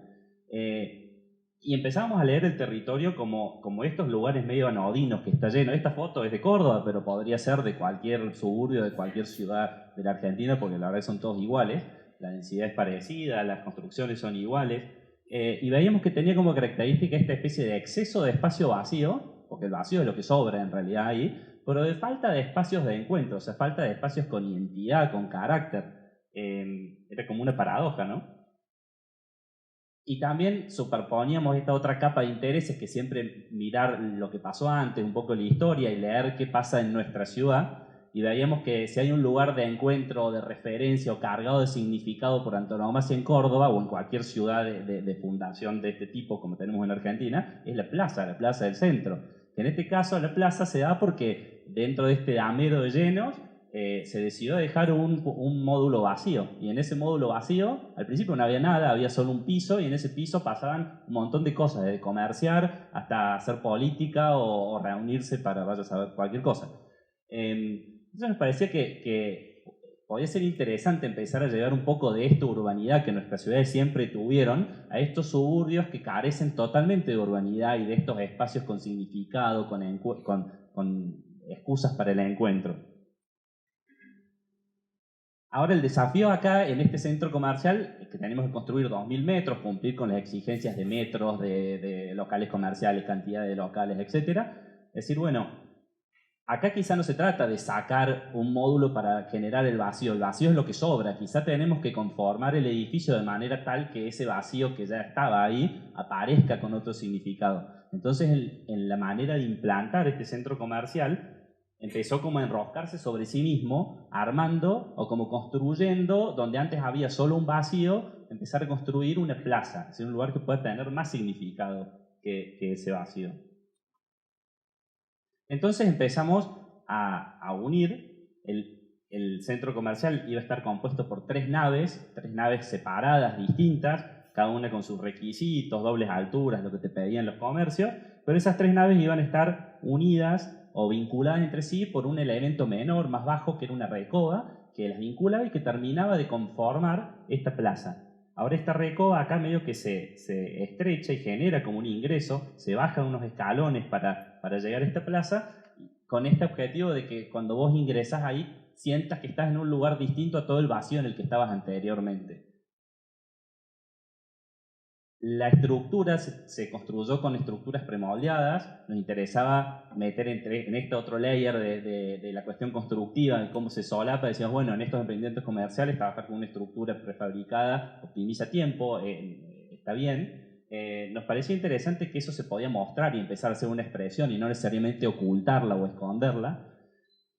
Y empezamos a leer el territorio como estos lugares medio anodinos que está lleno. Esta foto es de Córdoba, pero podría ser de cualquier suburbio, de cualquier ciudad de la Argentina, porque la verdad son todos iguales. La densidad es parecida, las construcciones son iguales. Y veíamos que tenía como característica esta especie de exceso de espacio vacío, porque el vacío es lo que sobra en realidad ahí, pero de falta de espacios de encuentro, o sea, falta de espacios con identidad, con carácter. Era como una paradoja, ¿no? Y también superponíamos esta otra capa de intereses, que siempre mirar lo que pasó antes, un poco la historia y leer qué pasa en nuestra ciudad, y veíamos que si hay un lugar de encuentro, de referencia o cargado de significado por antonomasia en Córdoba o en cualquier ciudad de fundación de este tipo como tenemos en Argentina, es la plaza del centro. En este caso la plaza se da porque dentro de este damero de llenos se decidió dejar un módulo vacío, y en ese módulo vacío al principio no había nada, había solo un piso, y en ese piso pasaban un montón de cosas, desde comerciar hasta hacer política o reunirse para vaya a saber cualquier cosa. Entonces nos parecía que podía ser interesante empezar a llevar un poco de esta urbanidad que nuestras ciudades siempre tuvieron a estos suburbios que carecen totalmente de urbanidad y de estos espacios con significado, con excusas para el encuentro. Ahora el desafío acá en este centro comercial es que tenemos que construir 2.000 metros, cumplir con las exigencias de metros, de locales comerciales, cantidad de locales, etc. Es decir, bueno, acá quizá no se trata de sacar un módulo para generar el vacío es lo que sobra. Quizá tenemos que conformar el edificio de manera tal que ese vacío que ya estaba ahí aparezca con otro significado. Entonces en la manera de implantar este centro comercial empezó como a enroscarse sobre sí mismo, armando o como construyendo, donde antes había solo un vacío, empezar a construir una plaza, es decir, un lugar que pueda tener más significado que ese vacío. Entonces empezamos a unir, el centro comercial iba a estar compuesto por tres naves separadas, distintas, cada una con sus requisitos, dobles alturas, lo que te pedían los comercios, pero esas tres naves iban a estar unidas o vinculadas entre sí por un elemento menor, más bajo, que era una recoba, que las vinculaba y que terminaba de conformar esta plaza. Ahora esta recoba acá medio que se estrecha y genera como un ingreso, se bajan unos escalones para llegar a esta plaza, con este objetivo de que cuando vos ingresas ahí sientas que estás en un lugar distinto a todo el vacío en el que estabas anteriormente. La estructura se construyó con estructuras premoldeadas. Nos interesaba meter en este otro layer de la cuestión constructiva, de cómo se solapa. Decíamos, bueno, en estos emprendimientos comerciales trabajar con una estructura prefabricada optimiza tiempo, está bien. Nos parecía interesante que eso se podía mostrar y empezar a ser una expresión y no necesariamente ocultarla o esconderla.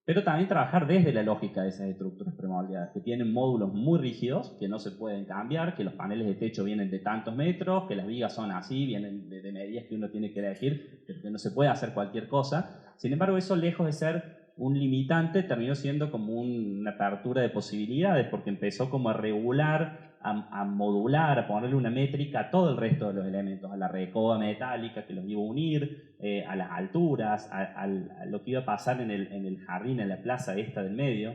Pero también trabajar desde la lógica de esas estructuras premoldeadas, que tienen módulos muy rígidos, que no se pueden cambiar, que los paneles de techo vienen de tantos metros, que las vigas son así, vienen de medidas que uno tiene que elegir, que no se puede hacer cualquier cosa. Sin embargo, eso, lejos de ser un limitante, terminó siendo como una apertura de posibilidades, porque empezó como a regular, a modular, a ponerle una métrica a todo el resto de los elementos, a la recoba metálica que los iba a unir, a las alturas, a lo que iba a pasar en el jardín, en la plaza esta del medio.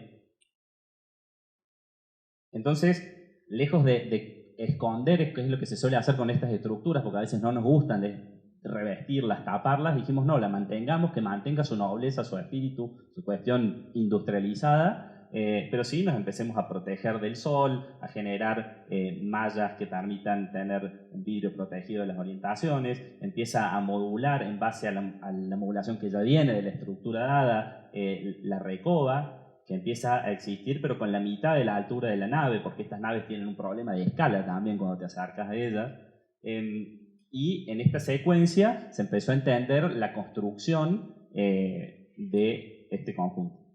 Entonces, lejos de esconder, que es lo que se suele hacer con estas estructuras, porque a veces no nos gustan de revestirlas, taparlas, dijimos no, la mantengamos, que mantenga su nobleza, su espíritu, su cuestión industrializada, pero sí nos empecemos a proteger del sol, a generar mallas que permitan tener un vidrio protegido de las orientaciones, empieza a modular en base a la modulación que ya viene de la estructura dada, la recoba, que empieza a existir pero con la mitad de la altura de la nave, porque estas naves tienen un problema de escala también cuando te acercas a ellas. Y en esta secuencia se empezó a entender la construcción de este conjunto.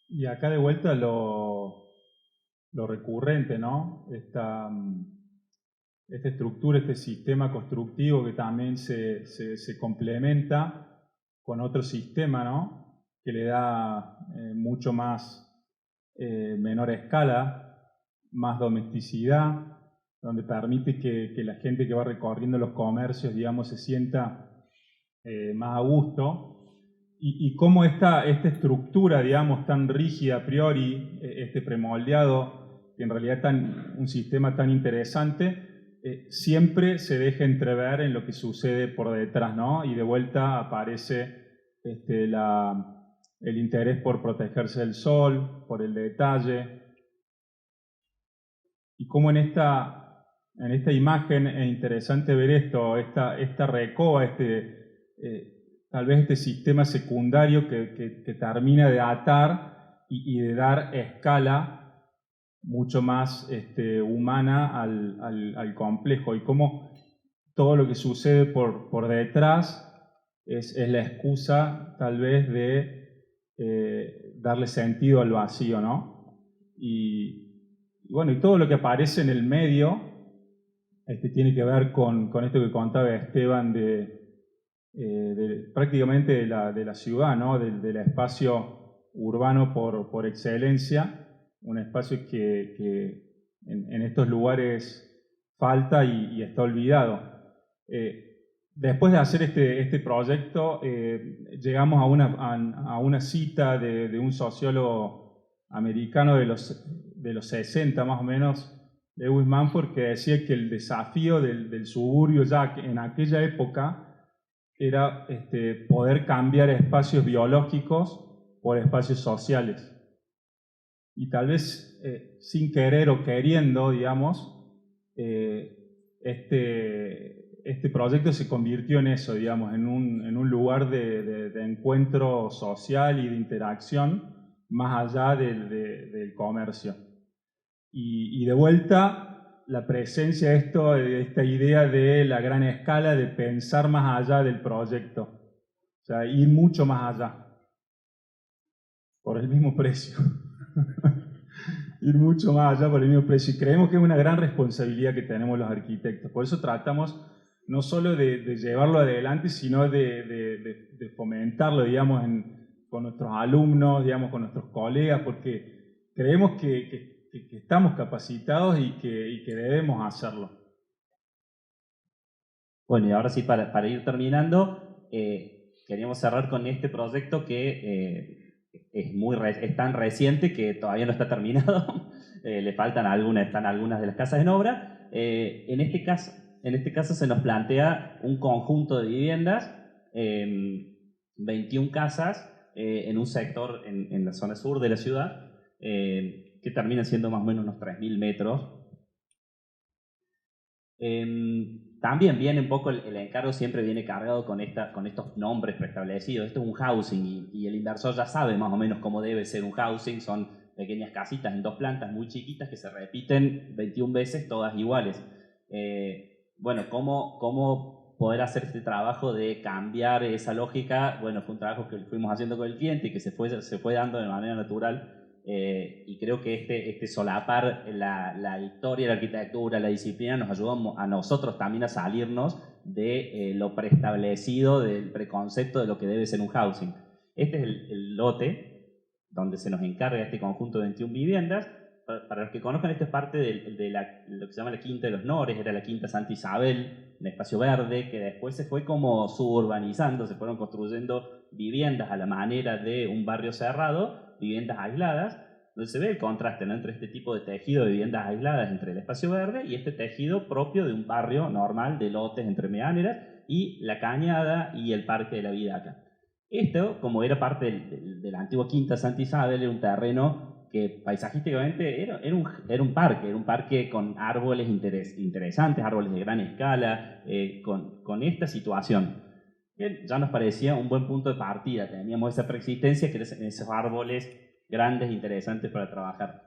Y acá de vuelta lo recurrente, ¿no? Esta estructura, este sistema constructivo que también se complementa con otro sistema, ¿no? Que le da mucho más, menor escala, más domesticidad, donde permite que la gente que va recorriendo los comercios, digamos, se sienta más a gusto. Y cómo esta estructura, digamos, tan rígida a priori, este premoldeado, que en realidad es un sistema tan interesante, siempre se deja entrever en lo que sucede por detrás, ¿no? Y de vuelta aparece el interés por protegerse del sol, por el detalle. Y cómo en esta imagen es interesante ver esto, esta recoba, tal vez este sistema secundario que termina de atar y de dar escala mucho más humana al complejo, y cómo todo lo que sucede por detrás es la excusa tal vez de darle sentido al vacío, ¿no? Y bueno, y todo lo que aparece en el medio tiene que ver con esto que contaba Esteban prácticamente de la ciudad, ¿no? Del espacio urbano por excelencia, un espacio que en estos lugares falta y está olvidado. Después de hacer este proyecto, llegamos a una cita de un sociólogo americano de los 60 más o menos, Lewis Mumford, que decía que el desafío del suburbio ya en aquella época era poder cambiar espacios biológicos por espacios sociales. Y tal vez sin querer o queriendo, digamos, este proyecto se convirtió en eso, digamos, en un lugar de encuentro social y de interacción más allá del comercio. Y de vuelta, la presencia de esta idea de la gran escala, de pensar más allá del proyecto, o sea, ir mucho más allá, por el mismo precio. Ir mucho más allá por el mismo precio. Y creemos que es una gran responsabilidad que tenemos los arquitectos. Por eso tratamos no solo de llevarlo adelante, sino de fomentarlo, digamos, con nuestros alumnos, digamos, con nuestros colegas, porque creemos que estamos capacitados y que debemos hacerlo. Bueno, y ahora sí, para ir terminando, queríamos cerrar con este proyecto que es tan reciente que todavía no está terminado. Le faltan están algunas de las casas en obra. En este caso se nos plantea un conjunto de viviendas, 21 casas en un sector en la zona sur de la ciudad, que terminan siendo más o menos unos 3.000 metros. También viene un poco el encargo, siempre viene cargado con estos nombres preestablecidos. Esto es un housing y el inversor ya sabe más o menos cómo debe ser un housing. Son pequeñas casitas en 2 plantas muy chiquitas que se repiten 21 veces, todas iguales. Bueno, ¿cómo poder hacer este trabajo de cambiar esa lógica? Bueno, fue un trabajo que fuimos haciendo con el cliente y que se fue dando de manera natural. Y creo que este solapar la historia, la arquitectura, la disciplina nos ayudó a nosotros también a salirnos de lo preestablecido, del preconcepto de lo que debe ser un housing. Este es el lote donde se nos encarga este conjunto de 21 viviendas. Para los que conozcan, esta es parte de lo que se llama la Quinta de los Nores, era la Quinta Santa Isabel, un espacio verde que después se fue como suburbanizando, se fueron construyendo viviendas a la manera de un barrio cerrado, viviendas aisladas, donde se ve el contraste, ¿no?, entre este tipo de tejido de viviendas aisladas entre el espacio verde y este tejido propio de un barrio normal de lotes entre medianeras y la cañada y el Parque de la Vida acá. Esto, como era parte de la antigua Quinta Santa Isabel, era un terreno que paisajísticamente era un parque con árboles interesantes, árboles de gran escala, con esta situación. Ya nos parecía un buen punto de partida, teníamos esa preexistencia que eran esos árboles grandes, interesantes para trabajar.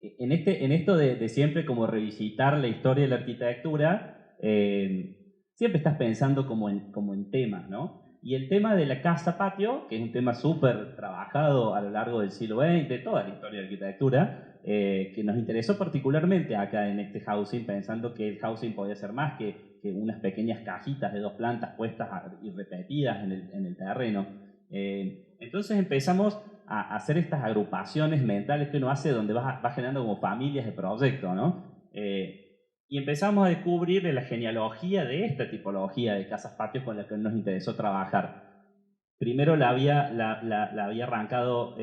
En esto de siempre como revisitar la historia de la arquitectura, siempre estás pensando como en temas, ¿no? Y el tema de la casa-patio, que es un tema súper trabajado a lo largo del siglo XX, de toda la historia de la arquitectura, que nos interesó particularmente acá en este housing, pensando que el housing podía ser más que unas pequeñas cajitas de 2 plantas puestas y repetidas en el terreno. Entonces empezamos a hacer estas agrupaciones mentales que uno hace donde va generando como familias de proyectos, ¿no? Y empezamos a descubrir la genealogía de esta tipología de casas-patios con la que nos interesó trabajar. Primero la había arrancado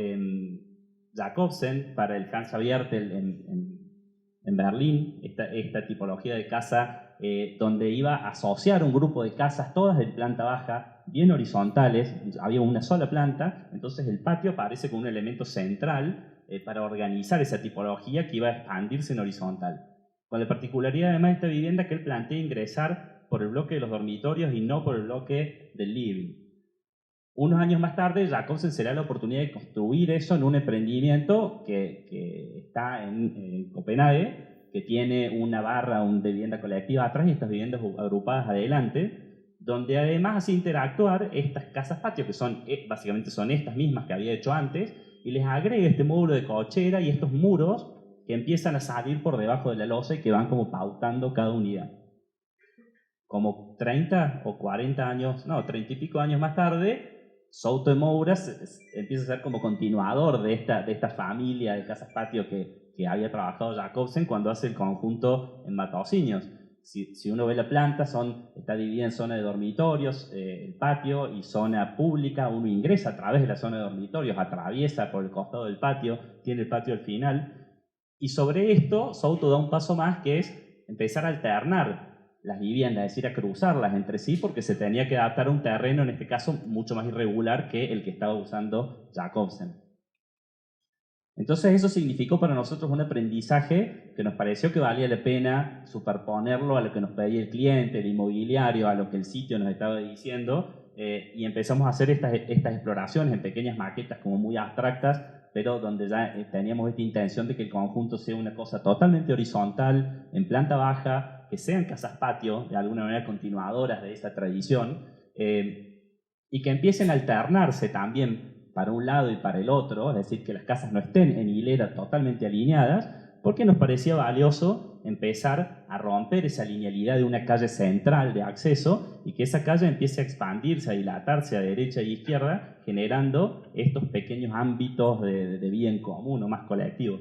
Jacobsen para el Hansa Viertel en Berlín, esta tipología de casa donde iba a asociar un grupo de casas todas de planta baja, bien horizontales, había una sola planta, entonces el patio aparece como un elemento central para organizar esa tipología que iba a expandirse en horizontal. Con la particularidad además de esta vivienda que él plantea ingresar por el bloque de los dormitorios y no por el bloque del living. Unos años más tarde, Jacobsen se le da la oportunidad de construir eso en un emprendimiento que está en Copenhague, que tiene una barra de vivienda colectiva atrás y estas viviendas agrupadas adelante, donde además hace interactuar estas casas patio, que básicamente son estas mismas que había hecho antes, y les agrega este módulo de cochera y estos muros que empiezan a salir por debajo de la losa y que van como pautando cada unidad. Como 30 o 40 años, no, 30 y pico años más tarde, Souto de Moura empieza a ser como continuador de esta familia de casas patio que había trabajado Jacobsen cuando hace el conjunto en Matosinhos. Si uno ve la planta, está dividida en zona de dormitorios, el patio, y zona pública. Uno ingresa a través de la zona de dormitorios, atraviesa por el costado del patio, tiene el patio al final. Y sobre esto, Souto da un paso más, que es empezar a alternar las viviendas, es decir, a cruzarlas entre sí, porque se tenía que adaptar a un terreno, en este caso, mucho más irregular que el que estaba usando Jacobsen. Entonces eso significó para nosotros un aprendizaje que nos pareció que valía la pena superponerlo a lo que nos pedía el cliente, el inmobiliario, a lo que el sitio nos estaba diciendo, y empezamos a hacer estas exploraciones en pequeñas maquetas como muy abstractas, pero donde ya teníamos esta intención de que el conjunto sea una cosa totalmente horizontal, en planta baja, que sean casas patio, de alguna manera continuadoras de esa tradición, y que empiecen a alternarse también para un lado y para el otro, es decir, que las casas no estén en hilera totalmente alineadas, porque nos parecía valioso empezar a romper esa linealidad de una calle central de acceso y que esa calle empiece a expandirse, a dilatarse a derecha y izquierda, generando estos pequeños ámbitos de vida en común o más colectivos.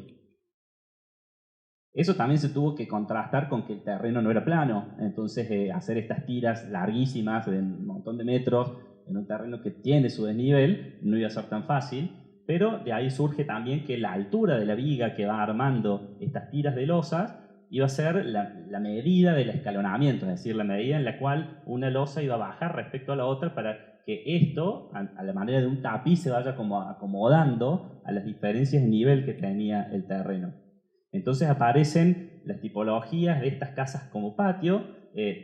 Eso también se tuvo que contrastar con que el terreno no era plano, entonces hacer estas tiras larguísimas de un montón de metros en un terreno que tiene su desnivel no iba a ser tan fácil, pero de ahí surge también que la altura de la viga que va armando estas tiras de losas iba a ser la medida del escalonamiento, es decir, la medida en la cual una losa iba a bajar respecto a la otra para que esto, a la manera de un tapiz, se vaya como acomodando a las diferencias de nivel que tenía el terreno. Entonces aparecen las tipologías de estas casas como patio,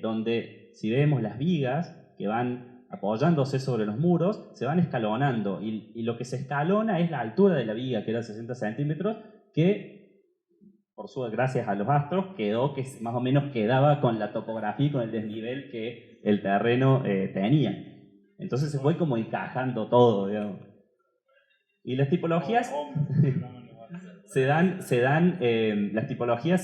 donde si vemos las vigas que van apoyándose sobre los muros, se van escalonando y lo que se escalona es la altura de la viga, que era 60 centímetros, que gracias a los astros quedó que más o menos quedaba con la topografía y con el desnivel que el terreno tenía. Entonces se fue como encajando todo, digamos. Y las tipologías las tipologías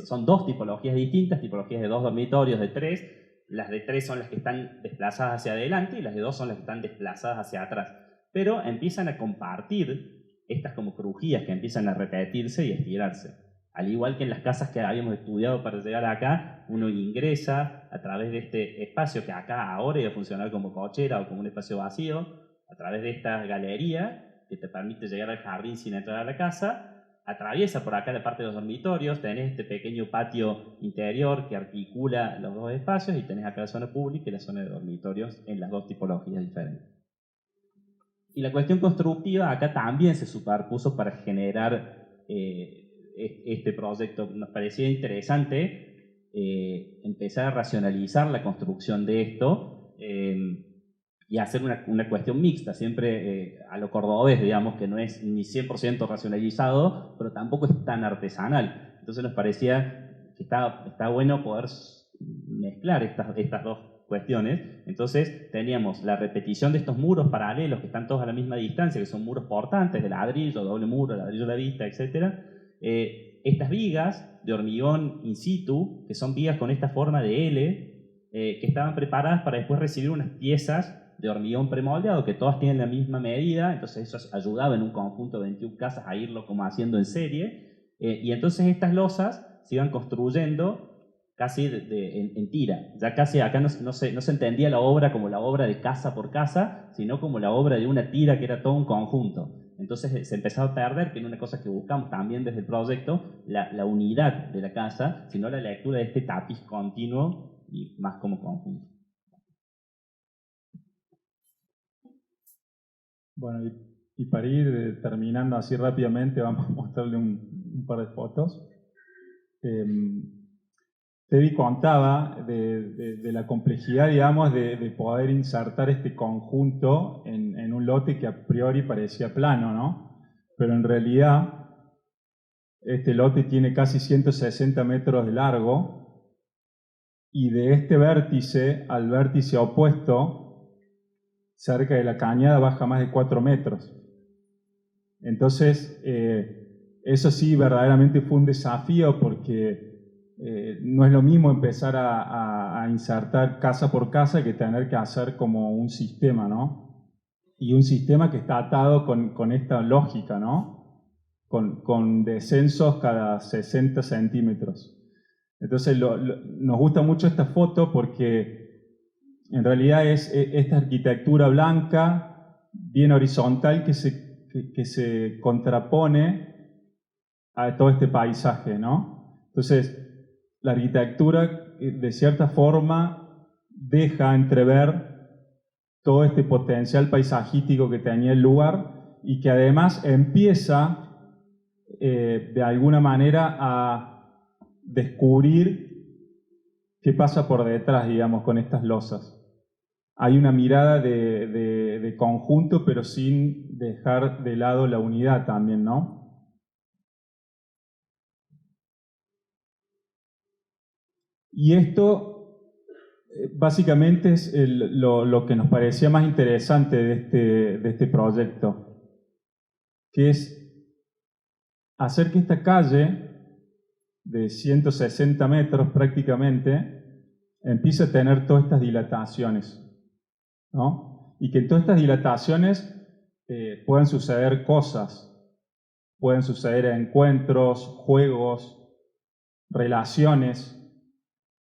son dos tipologías distintas, tipologías de 2 dormitorios, de 3. Las de 3 son las que están desplazadas hacia adelante y las de 2 son las que están desplazadas hacia atrás. Pero empiezan a compartir estas como crujías que empiezan a repetirse y estirarse. Al igual que en las casas que habíamos estudiado para llegar acá, uno ingresa a través de este espacio que acá ahora iba a funcionar como cochera o como un espacio vacío, a través de esta galería que te permite llegar al jardín sin entrar a la casa, atraviesa por acá la parte de los dormitorios, tenés este pequeño patio interior que articula los dos espacios y tenés acá la zona pública y la zona de dormitorios en las dos tipologías diferentes. Y la cuestión constructiva acá también se superpuso para generar este proyecto. Nos parecía interesante empezar a racionalizar la construcción de esto y hacer una cuestión mixta, siempre a lo cordobés, digamos, que no es ni 100% racionalizado, pero tampoco es tan artesanal. Entonces nos parecía que está bueno poder mezclar estas dos cuestiones. Entonces teníamos la repetición de estos muros paralelos que están todos a la misma distancia, que son muros portantes de ladrillo, doble muro, ladrillo a la vista, etc. Estas vigas de hormigón in situ, que son vigas con esta forma de L, que estaban preparadas para después recibir unas piezas de hormigón premoldeado, que todas tienen la misma medida, entonces eso ayudaba en un conjunto de 21 casas a irlo como haciendo en serie, y entonces estas losas se iban construyendo casi en tira. Ya casi acá no se entendía la obra como la obra de casa por casa, sino como la obra de una tira que era todo un conjunto. Entonces se empezaba a perder, que era una cosa que buscamos también desde el proyecto, la unidad de la casa, sino la lectura de este tapiz continuo y más como conjunto. Bueno, y para ir terminando así rápidamente, vamos a mostrarle un par de fotos. Tevi contaba de la complejidad, digamos, de poder insertar este conjunto en un lote que a priori parecía plano, ¿no? Pero en realidad este lote tiene casi 160 metros de largo y de este vértice al vértice opuesto, cerca de la cañada, baja más de 4 metros. Entonces, eso sí verdaderamente fue un desafío porque no es lo mismo empezar a insertar casa por casa que tener que hacer como un sistema, ¿no? Y un sistema que está atado con esta lógica, ¿no? Con descensos cada 60 centímetros. Entonces nos gusta mucho esta foto porque en realidad es esta arquitectura blanca, bien horizontal, que se contrapone a todo este paisaje, ¿no? Entonces, la arquitectura, de cierta forma, deja entrever todo este potencial paisajístico que tenía el lugar y que además empieza, de alguna manera, a descubrir qué pasa por detrás, digamos, con estas losas. Hay una mirada de conjunto, pero sin dejar de lado la unidad también, ¿no? Y esto básicamente es lo que nos parecía más interesante de este proyecto, que es hacer que esta calle de 160 metros prácticamente empiece a tener todas estas dilataciones, ¿no? Y que en todas estas dilataciones puedan suceder cosas, pueden suceder encuentros, juegos, relaciones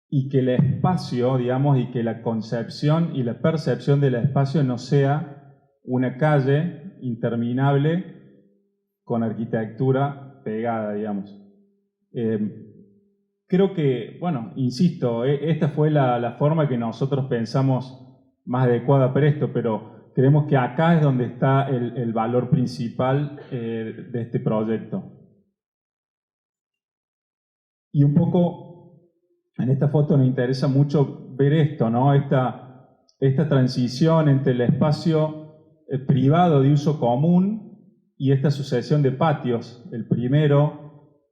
y que el espacio, digamos, y que la concepción y la percepción del espacio no sea una calle interminable con arquitectura pegada, digamos. Creo que, bueno, insisto, esta fue la forma que nosotros pensamos más adecuada para esto, pero creemos que acá es donde está el valor principal de este proyecto. Y un poco en esta foto nos interesa mucho ver esto, ¿no? Esta transición entre el espacio privado de uso común y esta sucesión de patios. El primero,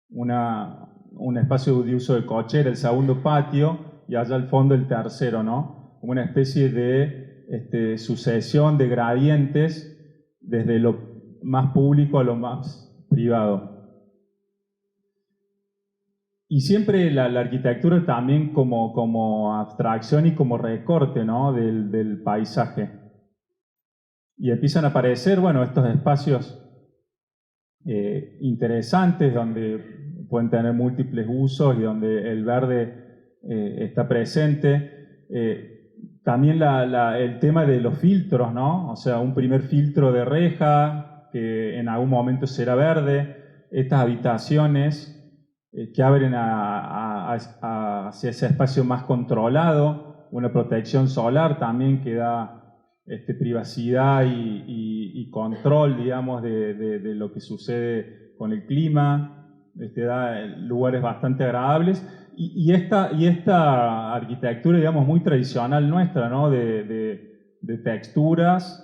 un espacio de uso de cochera, el segundo patio, y allá al fondo el tercero, ¿no? Como una especie de sucesión de gradientes desde lo más público a lo más privado. Y siempre la arquitectura también como abstracción y como recorte, ¿no? del paisaje. Y empiezan a aparecer, bueno, estos espacios interesantes donde pueden tener múltiples usos y donde el verde está presente. También el tema de los filtros, ¿no? O sea, un primer filtro de reja que en algún momento será verde. Estas habitaciones que abren hacia ese espacio más controlado, una protección solar también que da privacidad y control, digamos, de lo que sucede con el clima, da lugares bastante agradables, y esta arquitectura, digamos, muy tradicional nuestra, ¿no? de texturas,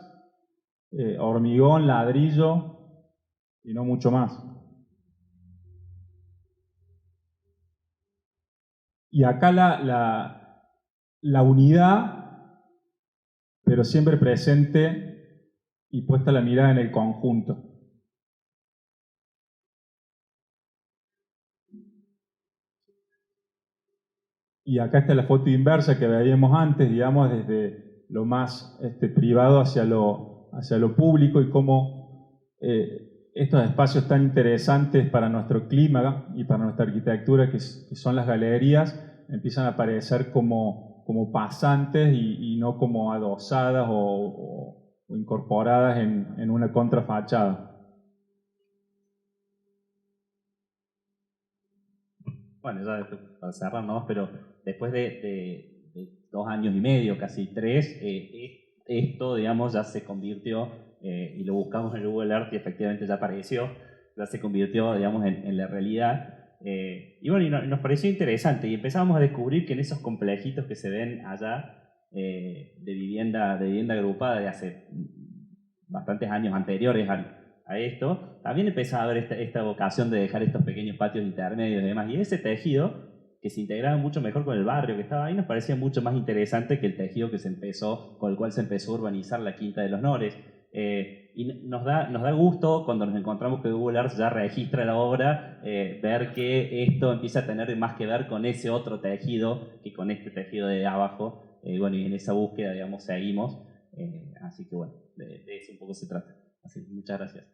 hormigón, ladrillo, y no mucho más. Y acá la unidad, pero siempre presente y puesta la mirada en el conjunto. Y acá está la foto inversa que veíamos antes, digamos, desde lo más privado hacia lo público, y cómo estos espacios tan interesantes para nuestro clima y para nuestra arquitectura, que son las galerías, empiezan a aparecer como pasantes y no como adosadas o incorporadas en una contrafachada. Bueno, ya para cerrar nomás, pero después de 2 años y medio, casi 3, esto, digamos, ya se convirtió, y lo buscamos en el Google Earth y efectivamente ya apareció, ya se convirtió, digamos, en la realidad. Y bueno, nos pareció interesante y empezamos a descubrir que en esos complejitos que se ven allá de vivienda agrupada de hace bastantes años anteriores a esto, también empezaba a haber esta vocación de dejar estos pequeños patios intermedios y demás, y ese tejido que se integraba mucho mejor con el barrio que estaba ahí nos parecía mucho más interesante que el tejido con el cual se empezó a urbanizar la Quinta de los Nores. Y nos da gusto cuando nos encontramos que Google Earth ya registra la obra, ver que esto empieza a tener más que ver con ese otro tejido que con este tejido de abajo. Bueno, y en esa búsqueda, digamos, seguimos. Así que bueno, de eso un poco se trata. Así que muchas gracias.